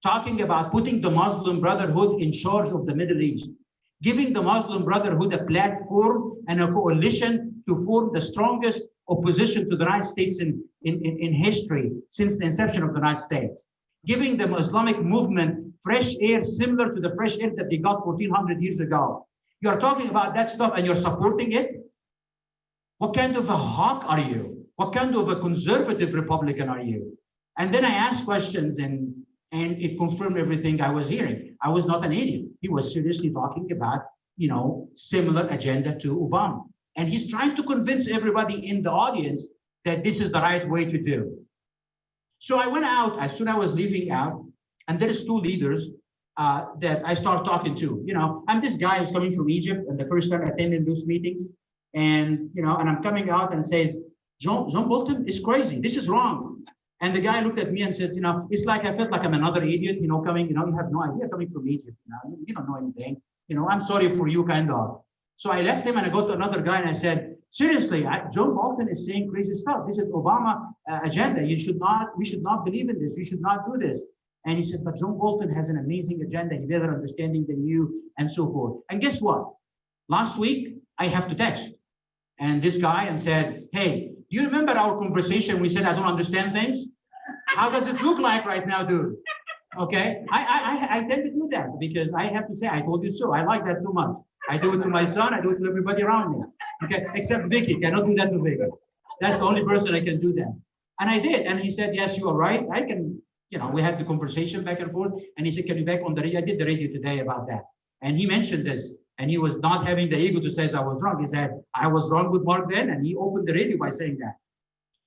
talking about putting the Muslim Brotherhood in charge of the Middle East, giving the Muslim Brotherhood a platform and a coalition to form the strongest opposition to the United States in history since the inception of the United States, giving the Islamic movement fresh air similar to the fresh air that they got 1400 years ago. You're talking about that stuff and you're supporting it? What kind of a hawk are you? What kind of a conservative Republican are you? And then I asked questions, and it confirmed everything I was hearing. I was not an idiot. He was seriously talking about, similar agenda to Obama. And he's trying to convince everybody in the audience that this is the right way to do. So I went out, as soon as I was leaving out, and there's two leaders that I start talking to. I'm this guy who's coming from Egypt, and the first time I attended those meetings, and and I'm coming out and says, John Bolton is crazy. This is wrong. And the guy looked at me and said, it's like I felt like I'm another idiot, coming, you have no idea coming from Egypt. You don't know anything. I'm sorry for you, kind of. So I left him and I go to another guy and I said, seriously, John Bolton is saying crazy stuff. This is Obama agenda. We should not believe in this. We should not do this. And he said, but John Bolton has an amazing agenda. He's better understanding than you, and so forth. And guess what? Last week, I have to text. And this guy and said, hey, do you remember our conversation? We said, I don't understand things. How does it look like right now, dude? Okay. I tend to do that because I have to say, I told you so. I like that too much. I do it to my son. I do it to everybody around me. Okay. Except Vicky. Cannot do that to Vicky. That's the only person I can do that. And I did. And he said, yes, you are right. I can, we had the conversation back and forth. And he said, can you back on the radio? I did the radio today about that. And he mentioned this. And he was not having the ego to say I was wrong. He said, I was wrong with Mark then. And he opened the radio by saying that.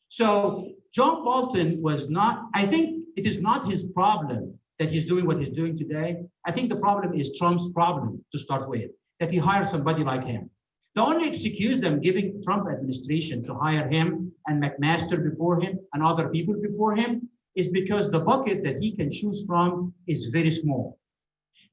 So John Bolton was not, I think it is not his problem that he's doing what he's doing today. I think the problem is Trump's problem to start with, that he hired somebody like him. The only excuse them giving Trump administration to hire him and McMaster before him and other people before him is because the bucket that he can choose from is very small.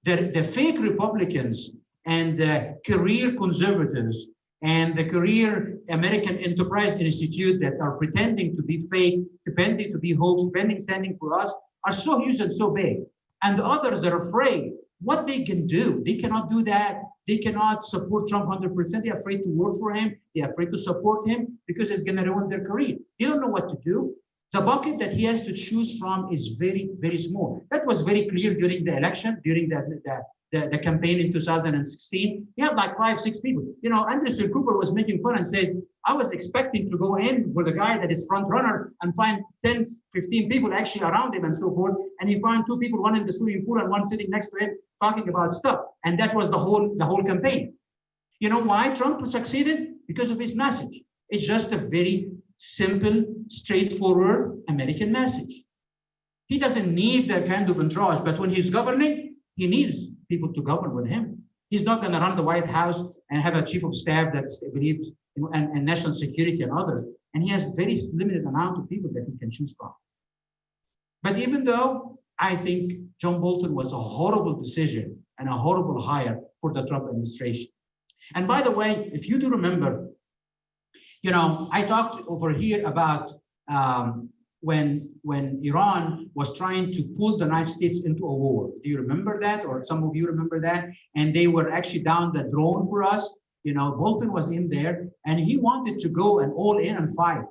The fake Republicans and the career conservatives and the career American Enterprise Institute that are pretending to be fake, pretending to be hoax, standing for us, are so huge and so big. And the others are afraid what they can do. They cannot do that. They cannot support Trump 100%. They're afraid to work for him. They're afraid to support him because it's going to ruin their career. They don't know what to do. The bucket that he has to choose from is very, very small. That was very clear during the election, during the campaign in 2016. He had like 5-6 people. Anderson Cooper was making fun and says, I was expecting to go in with a guy that is front runner and find 10, 15 people actually around him and so forth. And he found 2 people, one in the swimming pool and one sitting next to him talking about stuff. And that was the whole campaign. You know why Trump succeeded? Because of his message. It's just a very simple, straightforward American message. He doesn't need that kind of entourage, but when he's governing, he needs people to govern with him. He's not going to run the White House and have a chief of staff that believes in national security and others. And he has very limited amount of people that he can choose from. But even though I think John Bolton was a horrible decision and a horrible hire for the Trump administration. And by the way, if you do remember, I talked over here about when Iran was trying to pull the United States into a war. Do you remember that? Or some of you remember that? And they were actually down the drone for us. Bolton was in there and he wanted to go and all in and fight.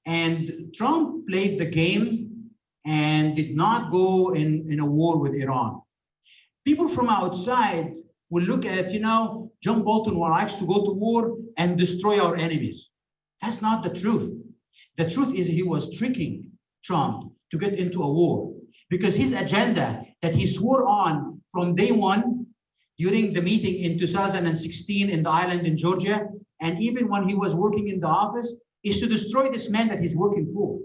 And Trump played the game and did not go in a war with Iran. People from outside will look at, John Bolton likes to go to war and destroy our enemies. That's not the truth. The truth is he was tricking Trump to get into a war because his agenda that he swore on from day one during the meeting in 2016 in the island in Georgia, and even when he was working in the office, is to destroy this man that he's working for.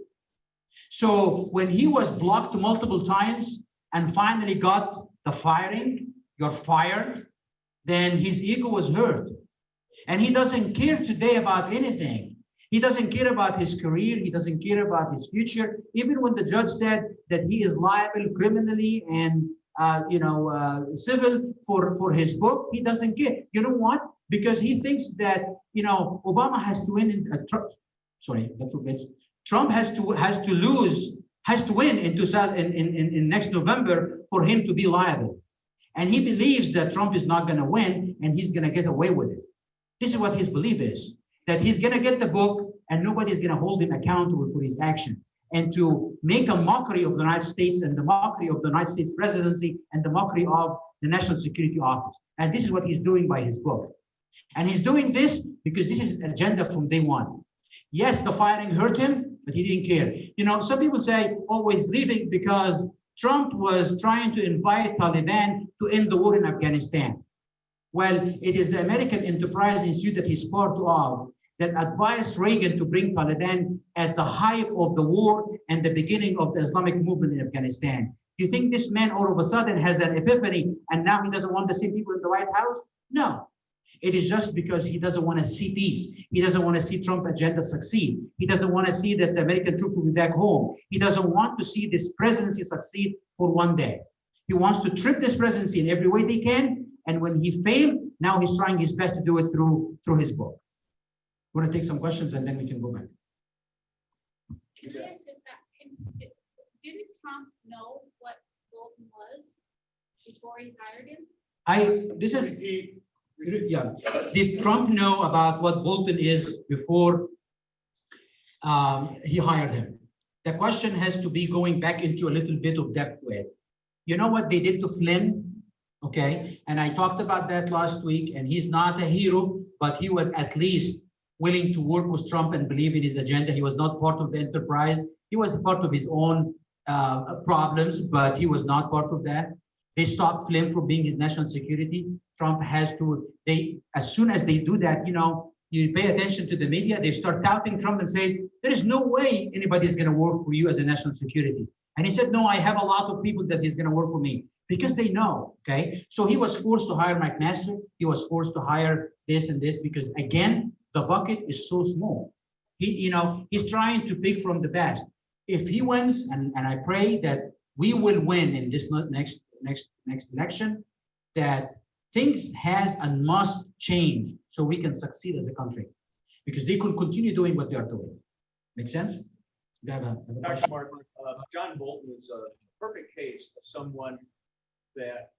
So when he was blocked multiple times and finally got the firing, you're fired, then his ego was hurt. And he doesn't care today about anything. He doesn't care about his career. He doesn't care about his future. Even when the judge said that he is liable criminally and civil for his book, he doesn't care. You know what? Because he thinks that Obama has to win in Trump has to win in next November for him to be liable. And he believes that Trump is not going to win and he's going to get away with it. This is what his belief is, that he's going to get the book and nobody's going to hold him accountable for his action. And to make a mockery of the United States and the mockery of the United States presidency and the mockery of the National Security Office. And this is what he's doing by his book. And he's doing this because this is agenda from day one. Yes, the firing hurt him, but he didn't care. Some people say, oh, he's leaving because Trump was trying to invite Taliban to end the war in Afghanistan. Well, it is the American Enterprise Institute that he's part of that advised Reagan to bring Taliban at the height of the war and the beginning of the Islamic movement in Afghanistan. Do you think this man all of a sudden has an epiphany and now he doesn't want the same people in the White House? No. It is just because he doesn't want to see peace. He doesn't want to see Trump agenda succeed. He doesn't want to see that the American troops will be back home. He doesn't want to see this presidency succeed for one day. He wants to trip this presidency in every way they can. And when he failed, now he's trying his best to do it through his book. We're going to take some questions and then we can go back. Yes, didn't Trump know what Bolton was before he hired him? Did Trump know about what Bolton is before he hired him? The question has to be going back into a little bit of depth with. You know what they did to Flynn? Okay, and I talked about that last week, and he's not a hero, but he was at least willing to work with Trump and believe in his agenda. He was not part of the enterprise. He was part of his own problems, but he was not part of that. They stopped Flynn from being his national security. Trump has to, as soon as they do that, you pay attention to the media, they start touting Trump and says, there is no way anybody's going to work for you as a national security. And he said, no, I have a lot of people that is going to work for me because they know, okay? So he was forced to hire Mike Master. He was forced to hire this and this because again, the bucket is so small. He's trying to pick from the best. If he wins, and I pray that we will win in this next election, that things has and must change so we can succeed as a country, because they could continue doing what they are doing. Make sense? You have a Dr. Martin, John Bolton is a perfect case of someone that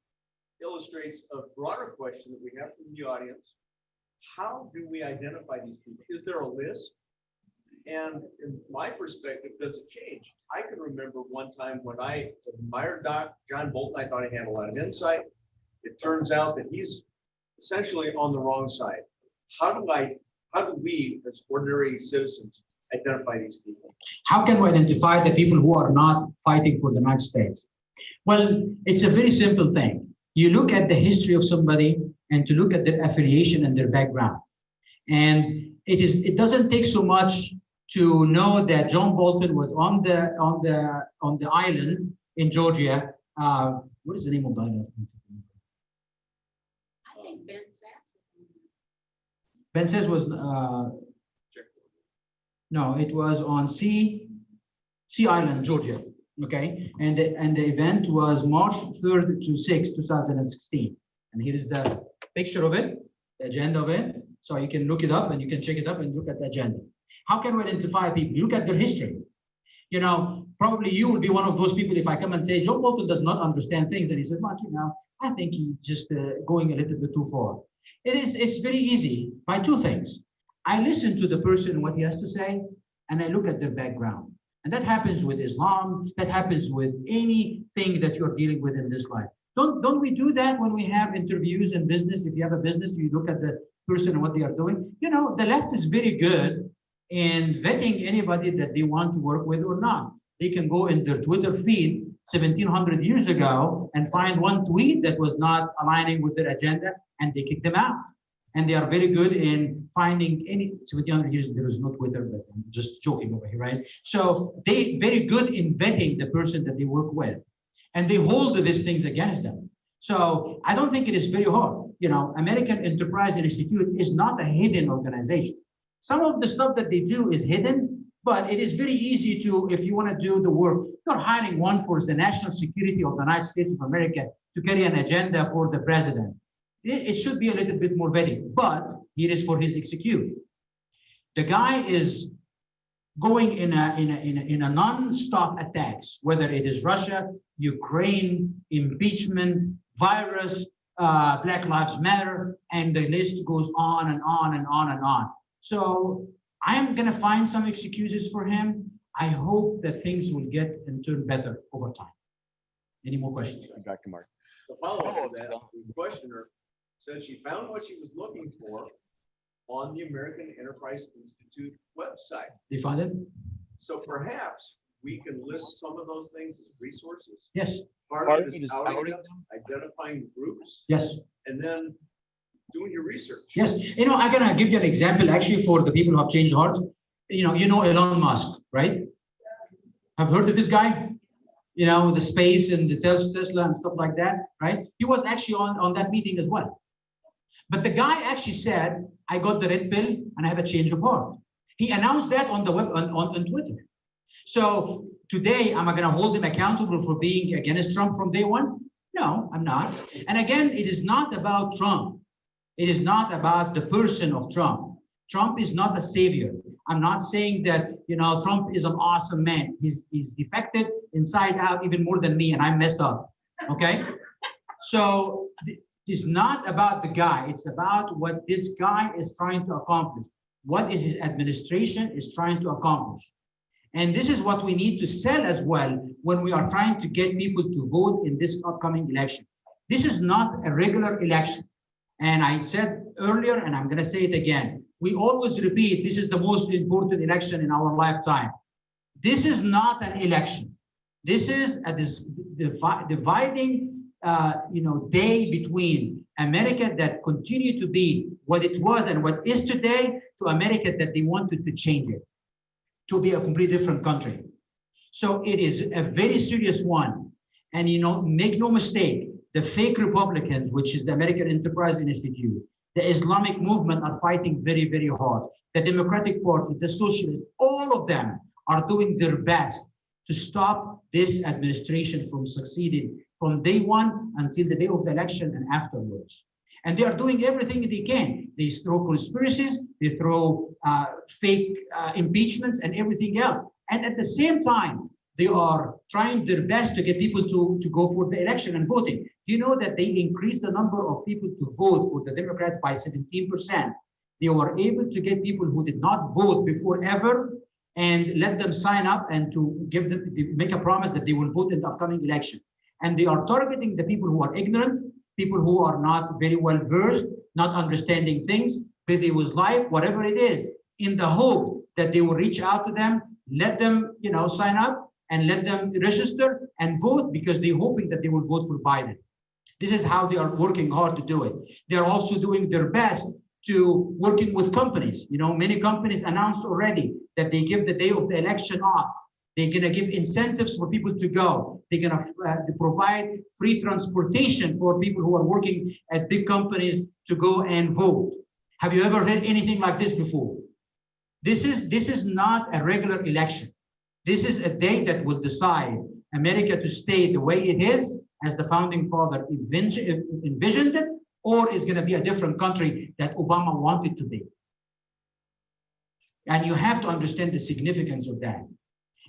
illustrates a broader question that we have from the audience. How do we identify these people? Is there a list? And in my perspective, does it change? I can remember one time when I admired John Bolton. I thought he had a lot of insight. It turns out that he's essentially on the wrong side. How do we, as ordinary citizens, identify these people? How can we identify the people who are not fighting for the United States? Well, it's a very simple thing. You look at the history of somebody and to look at their affiliation and their background. And it doesn't take so much to know that John Bolton was on the island in Georgia. What is the name of the island? I think Ben Sass was in there. Ben Sass was no, it was on Sea Island, Georgia. Okay, and the event was March 3rd to 6th, 2016. And here is the picture of it, the agenda of it. So you can look it up and you can check it up and look at the agenda. How can we identify people? Look at their history. Probably you will be one of those people if I come and say, John Bolton does not understand things. And he said, Mark, I think he's just going a little bit too far. It's very easy by two things. I listen to the person, what he has to say, and I look at their background. And that happens with Islam, that happens with anything that you're dealing with in this life. Don't we do that when we have interviews in business? If you have a business, you look at the person and what they are doing. You know, the left is very good in vetting anybody that they want to work with or not. They can go in their Twitter feed 1700 years ago and find one tweet that was not aligning with their agenda, and they kick them out. And they are very good in finding any 1700 years, there was no Twitter, but I'm just joking over here, right? So they very good in vetting the person that they work with, and they hold these things against them. So I don't think it is very hard. You know, American Enterprise Institute is not a hidden organization. Some of the stuff that they do is hidden, but it is very easy to, if you want to do the work, you're hiring one for the national security of the United States of America to carry an agenda for the president. It should be a little bit more vetting, but here is for his execute. The guy is going in a non-stop attacks, whether it is Russia, Ukraine, impeachment, virus, Black Lives Matter, and the list goes on and on and on and on. So I'm gonna find some excuses for him. I hope that things will get and turn better over time. Any more questions? Back to Mark. The follow-up to that, the questioner said she found what she was looking for on the American Enterprise Institute website. They found it? So perhaps we can list some of those things as resources. Yes, Part of it is outing them, identifying groups, yes, and then doing your research. yes. You know, I'm gonna give you an example actually for the people who have changed hearts. You know Elon Musk, right? Have heard of this guy? You know, the space and the Tesla and stuff like that, right? He was actually on that meeting as well. But the guy actually said, I got the red pill and I have a change of heart. He announced that on the web on Twitter. So today, am I going to hold him accountable for being against Trump from day one? No, I'm not. And again, it is not about Trump. It is not about the person of Trump. Trump is not a savior. I'm not saying that, you know, Trump is an awesome man. He's defected inside out even more than me, and I'm messed up. Okay? So it's not about the guy. It's about what this guy is trying to accomplish. What is his administration is trying to accomplish. And this is what we need to sell as well when we are trying to get people to vote in this upcoming election. This is not a regular election. And I said earlier, and I'm going to say it again, we always repeat, this is the most important election in our lifetime. This is not an election. This is a dividing day between America that continued to be what it was and what is today to America that they wanted to change it to be a completely different country. So it is a very serious one. And, you know, make no mistake, the fake Republicans, which is the American Enterprise Institute, the Islamic movement are fighting very, very hard. The Democratic Party, the Socialists, all of them are doing their best to stop this administration from succeeding from day one until the day of the election and afterwards. And they are doing everything they can. They throw conspiracies, they throw fake impeachments and everything else. And at the same time, they are trying their best to get people to go for the election and voting. Do you know that they increased the number of people to vote for the Democrats by 17%? They were able to get people who did not vote before ever and let them sign up and to give them, make a promise that they will vote in the upcoming election. And they are targeting the people who are ignorant, people who are not very well versed, not understanding things, busy with life, whatever it is, in the hope that they will reach out to them, let them, you know, sign up and let them register and vote because they're hoping that they will vote for Biden. This is how they are working hard to do it. They're also doing their best to working with companies. You know, many companies announced already that they give the day of the election off. They're going to give incentives for people to go. They're going to provide free transportation for people who are working at big companies to go and vote. Have you ever heard anything like this before? This is not a regular election. This is a day that will decide America to stay the way it is, as the founding father envisioned it, or is going to be a different country that Obama wanted to be. And you have to understand the significance of that.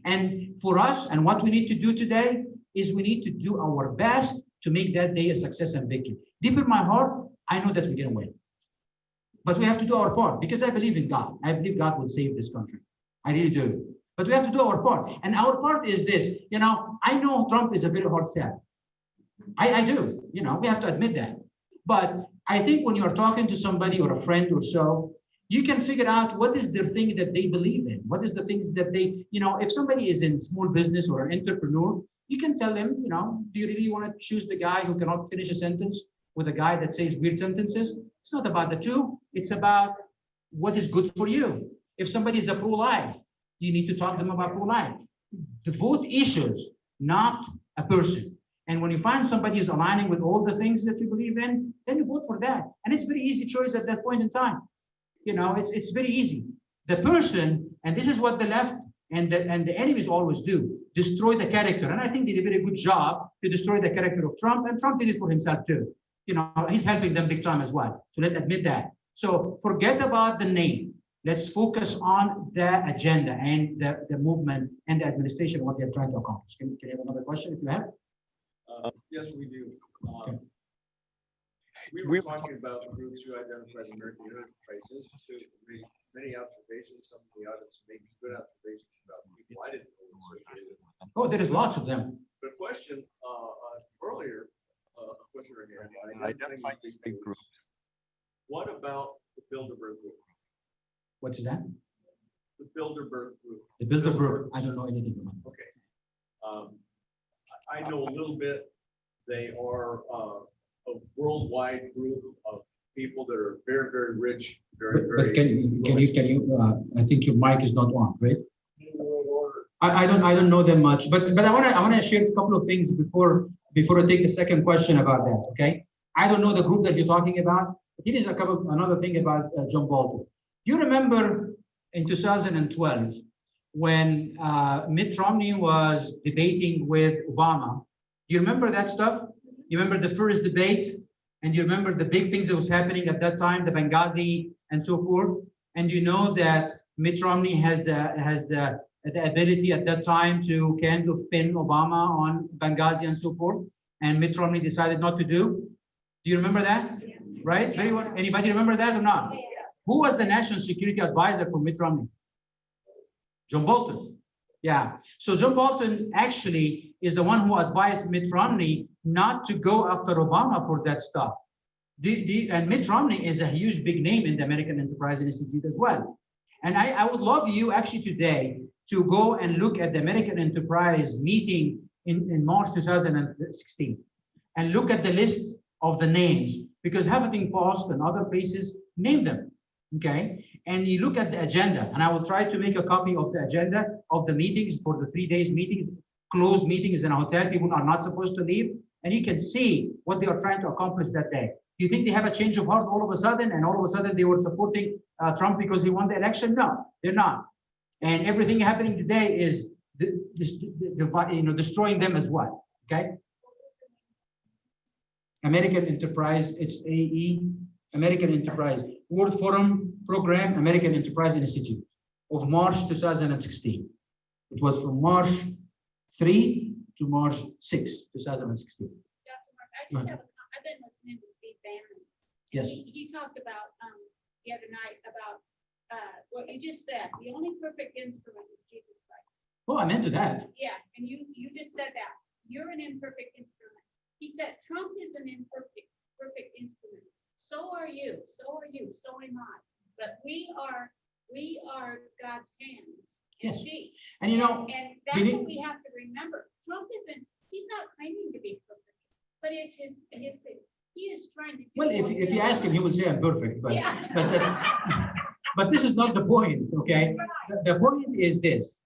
And for us, and what we need to do today is we need to do our best to make that day a success and victory. Deep in my heart, I know that we're going to win. But we have to do our part because I believe in God. I believe God will save this country. I really do. But we have to do our part. And our part is this, I know Trump is a very hard sell. I do, we have to admit that. But I think when you're talking to somebody or a friend or so, you can figure out what is the thing that they believe in. What is the things that they, if somebody is in small business or an entrepreneur, you can tell them, do you really want to choose the guy who cannot finish a sentence with a guy that says weird sentences? It's not about the two. It's about what is good for you. If somebody is a pro-life, you need to talk to them about pro-life. The vote issues, not a person. And when you find somebody who's aligning with all the things that you believe in, then you vote for that. And it's a very easy choice at that point in time. It's very easy. The person, and this is what the left and the enemies always do, destroy the character. And I think they did a very good job to destroy the character of Trump, and Trump did it for himself too. He's helping them big time as well. So let's admit that. So forget about the name. Let's focus on the agenda and the movement and the administration, what they're trying to accomplish. Can you have another question if you have? Yes, we do. Okay. We were talking about the groups who identify the American enterprises. To make many observations, some of the audits make good observations about people I didn't know were associated with them. Oh, there is lots of them. But a question earlier, a question again, identifying these big groups. What about the Bilderberg group? What is that? The Bilderberg group. The Bilderberg. I don't know anything about it. Okay. I know a little bit. They are a worldwide group of people that are very, very rich, very, very. But can you? I think your mic is not on, right? I don't know them much, but I wanna share a couple of things before I take the second question about that. Okay. I don't know the group that you're talking about. But here is another thing about John Bolton. Do you remember in 2012 when Mitt Romney was debating with Obama? Do you remember that stuff? You remember the first debate, and you remember the big things that was happening at that time, the Benghazi and so forth. And you know that Mitt Romney has the ability at that time to kind of pin Obama on Benghazi and so forth. And Mitt Romney decided not to do. Do you remember that? Yeah. Right? Very well. Anybody remember that or not? Yeah. Who was the national security advisor for Mitt Romney? John Bolton. Yeah. So John Bolton actually is the one who advised Mitt Romney not to go after Obama for that stuff. And Mitt Romney is a huge big name in the American Enterprise Institute as well. And I would love you actually today to go and look at the American Enterprise meeting in March 2016 and look at the list of the names, because Huffington Post and other places name them. Okay, and you look at the agenda, and I will try to make a copy of the agenda of the meetings for the 3 days meetings, closed meetings in a hotel. People are not supposed to leave, and you can see what they are trying to accomplish that day. Do you think they have a change of heart all of a sudden, and all of a sudden they were supporting Trump because he won the election? No, they're not. And everything happening today is destroying them as well. Okay. American Enterprise, it's AE, American Enterprise, World Forum Program, American Enterprise Institute of March 2016. It was from March 3 to March 6, 2016. Dr. Mark, I've been listening to Steve Bannon. Yes. He talked about the other night about what you just said. The only perfect instrument is Jesus Christ. Oh, I'm into that. Yeah, and you just said that. You're an imperfect instrument. He said Trump is an perfect instrument. So are you, so am I. But we are God's hands and Yes. feet. And And that's what we have to remember. Trump he's not claiming to be perfect, but he is trying to do. Well, if you ask him, he will say I'm perfect, but Yeah. but this is not the point, okay? The point is this.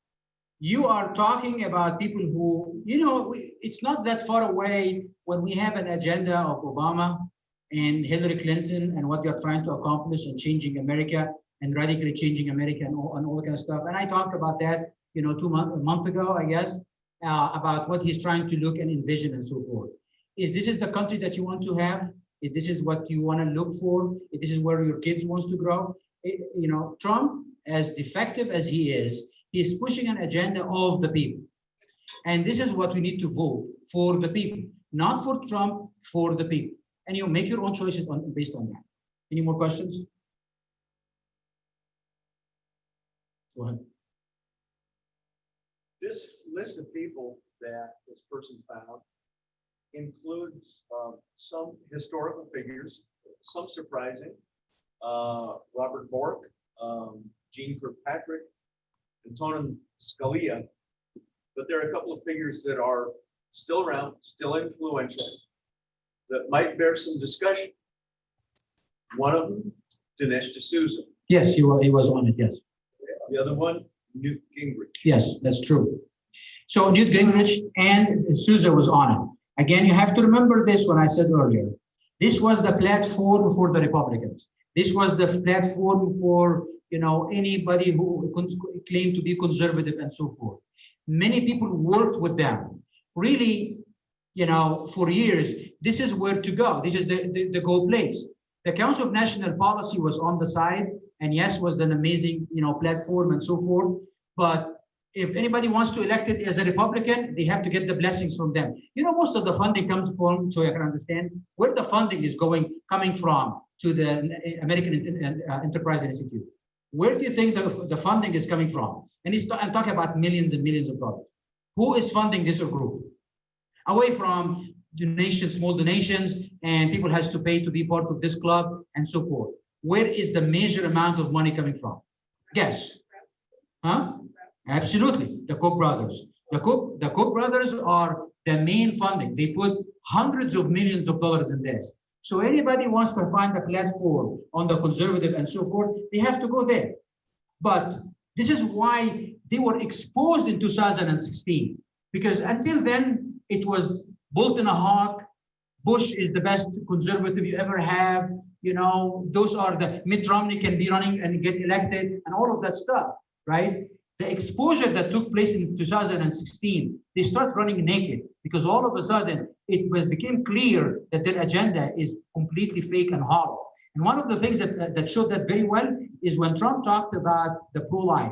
You are talking about people who, it's not that far away when we have an agenda of Obama and Hillary Clinton and what they're trying to accomplish and changing America and radically changing America and all that kind of stuff. And I talked about that, a month ago, I guess, about what he's trying to look and envision and so forth. This is the country that you want to have? If this is what you want to look for? If this is where your kids wants to grow? Trump, as defective as he is pushing an agenda of the people. And this is what we need to vote for the people, not for Trump, for the people. And you make your own choices based on that. Any more questions? Go ahead. This list of people that this person found includes some historical figures, some surprising. Robert Bork, Jean Kirkpatrick, Antonin Scalia. But there are a couple of figures that are still around, still influential, that might bear some discussion. One of them, Dinesh D'Souza. Yes, he was on it, yes. The other one, Newt Gingrich. Yes, that's true. So Newt Gingrich and D'Souza was on it. Again, you have to remember this when I said earlier. This was the platform for the Republicans. This was the platform for, you know, anybody who claimed to be conservative and so forth. Many people worked with them. Really, you know, for years, this is where to go. This is the go place. The Council of National Policy was on the side, and yes, was an amazing, you know, platform and so forth. But if anybody wants to elect it as a Republican, they have to get the blessings from them. You know, most of the funding comes from, so you can understand where the funding is coming from to the American Enterprise Institute. Where do you think the funding is coming from? And I'm talking about millions and millions of dollars. Who is funding this group? Away from donations, small donations, and people has to pay to be part of this club and so forth. Where is the major amount of money coming from? Guess. Huh? Absolutely, the Koch brothers. The Koch brothers are the main funding. They put hundreds of millions of dollars in this. So anybody wants to find a platform on the conservative and so forth, they have to go there. But this is why they were exposed in 2016, because until then it was Bolton a hawk, Bush is the best conservative you ever have. You know, those are the Mitt Romney can be running and get elected and all of that stuff, right? The exposure that took place in 2016, they start running naked because all of a sudden it became clear that their agenda is completely fake and hollow. And one of the things that showed that very well is when Trump talked about the pro-life.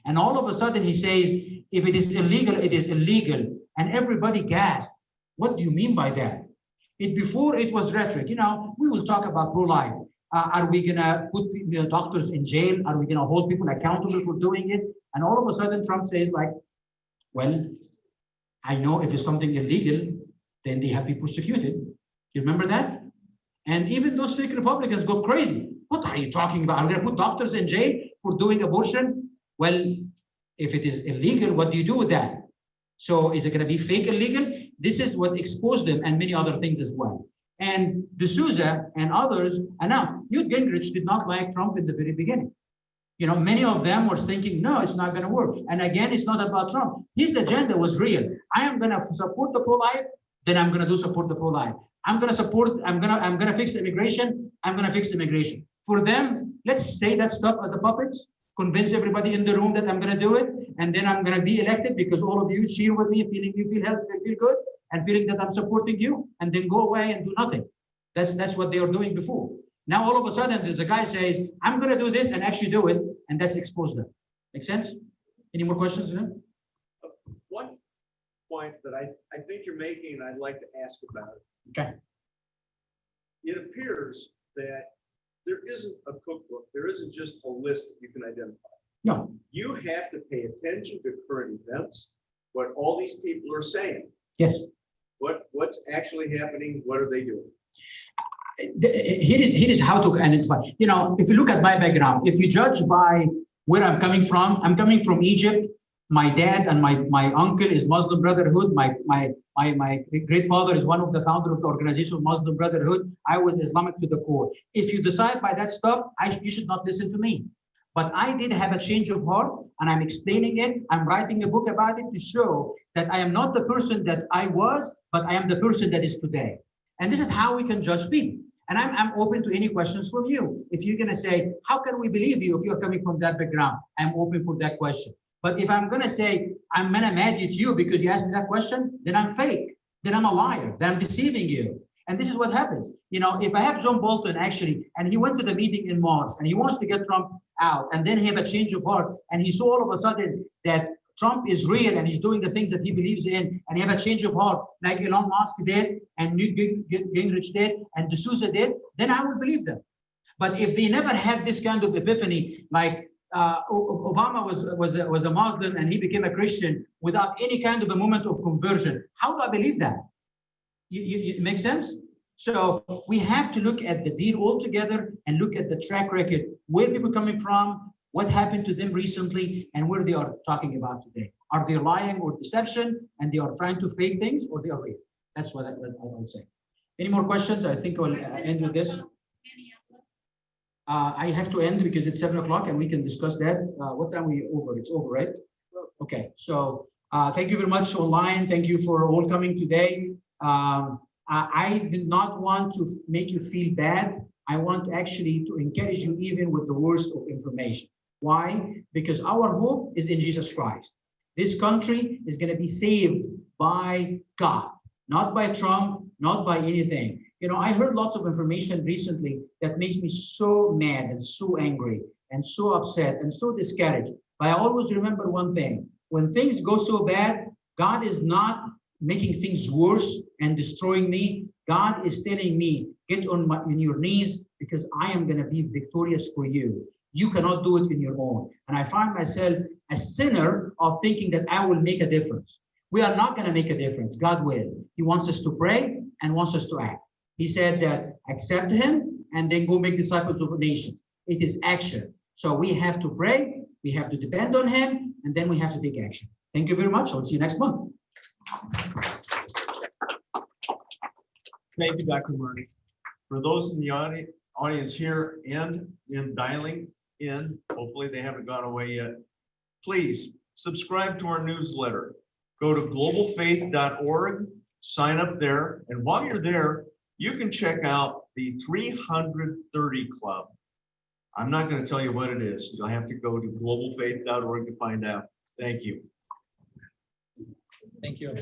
And all of a sudden he says, if it is illegal, it is illegal. And everybody gasped. What do you mean by that? Before it was rhetoric. You know, we will talk about pro-life. Are we going to put doctors in jail? Are we going to hold people accountable for doing it? And all of a sudden Trump says like, well, I know if it's something illegal, then they have to be persecuted. You remember that? And even those fake Republicans go crazy. What are you talking about? I'm going to put doctors in jail for doing abortion? Well, if it is illegal, what do you do with that? So is it going to be fake illegal? This is what exposed them and many other things as well. And D'Souza and others announced, Newt Gingrich did not like Trump in the very beginning. You know, many of them were thinking, no, it's not going to work. And again, it's not about Trump. His agenda was real. I am going to support the pro-life, then I'm going to support the pro-life. I'm going to fix immigration. I'm going to fix immigration. For them, let's say that stuff as a puppets, convince everybody in the room that I'm going to do it. And then I'm going to be elected because all of you cheer with me, feeling you feel healthy and feel good and feeling that I'm supporting you, and then go away and do nothing. That's what they were doing before. Now, all of a sudden, there's a guy says, I'm going to do this and actually do it. And that's exposed them. Make sense? Any more questions? One point that I think you're making, and I'd like to ask about it. Okay. It appears that there isn't a cookbook. There isn't just a list that you can identify. No. You have to pay attention to current events, what all these people are saying. Yes. What's actually happening? What are they doing? Here is how to identify. You know, if you look at my background, if you judge by where I'm coming from Egypt. My dad and my uncle is Muslim Brotherhood. My great father is one of the founder of the organization of Muslim Brotherhood. I was Islamic to the core. If you decide by that stuff, you should not listen to me. But I did have a change of heart, and I'm explaining it. I'm writing a book about it to show that I am not the person that I was, but I am the person that is today. And this is how we can judge people. And I'm open to any questions from you. If you're going to say, how can we believe you if you're coming from that background? I'm open for that question. But if I'm going to say, I'm going to mad at you because you asked me that question, then I'm fake. Then I'm a liar. Then I'm deceiving you. And this is what happens. You know, if I have John Bolton actually, and he went to the meeting in March, and he wants to get Trump out, and then he have a change of heart, and he saw all of a sudden that Trump is real and he's doing the things that he believes in, and he have a change of heart, like Elon Musk did, and Newt Gingrich did, and D'Souza did, then I will believe them. But if they never had this kind of epiphany, like Obama was a Muslim and he became a Christian without any kind of a moment of conversion. How do I believe that? It makes sense? So we have to look at the deal altogether and look at the track record, where people coming from, what happened to them recently, and where they are talking about today. Are they lying or deception, and they are trying to fake things, or they are real? That's what I would say. Any more questions? I think I'll end with this. I have to end because it's 7 o'clock and we can discuss that. What time are we over? It's over, right? Okay, so thank you very much online. Thank you for all coming today. I did not want to make you feel bad. I want actually to encourage you even with the worst of information. Why? Because our hope is in Jesus Christ. This country is going to be saved by God, not by Trump, not by anything. You know, I heard lots of information recently that makes me so mad and so angry and so upset and so discouraged. But I always remember one thing. When things go so bad, God is not making things worse and destroying me. God is telling me, get on your knees because I am going to be victorious for you. You cannot do it in your own. And I find myself a sinner of thinking that I will make a difference. We are not going to make a difference. God will. He wants us to pray and wants us to act. He said that accept him and then go make disciples of nations. It is action. So we have to pray, we have to depend on him, and then we have to take action. Thank you very much. I'll see you next month. Thank you, Dr. Marty. For those in the audience here and in dialing in, hopefully they haven't gone away yet, please subscribe to our newsletter. Go to globalfaith.org, sign up there, and while you're there, you can check out the 330 Club. I'm not going to tell you what it is. You'll have to go to globalfaith.org to find out. Thank you. Thank you.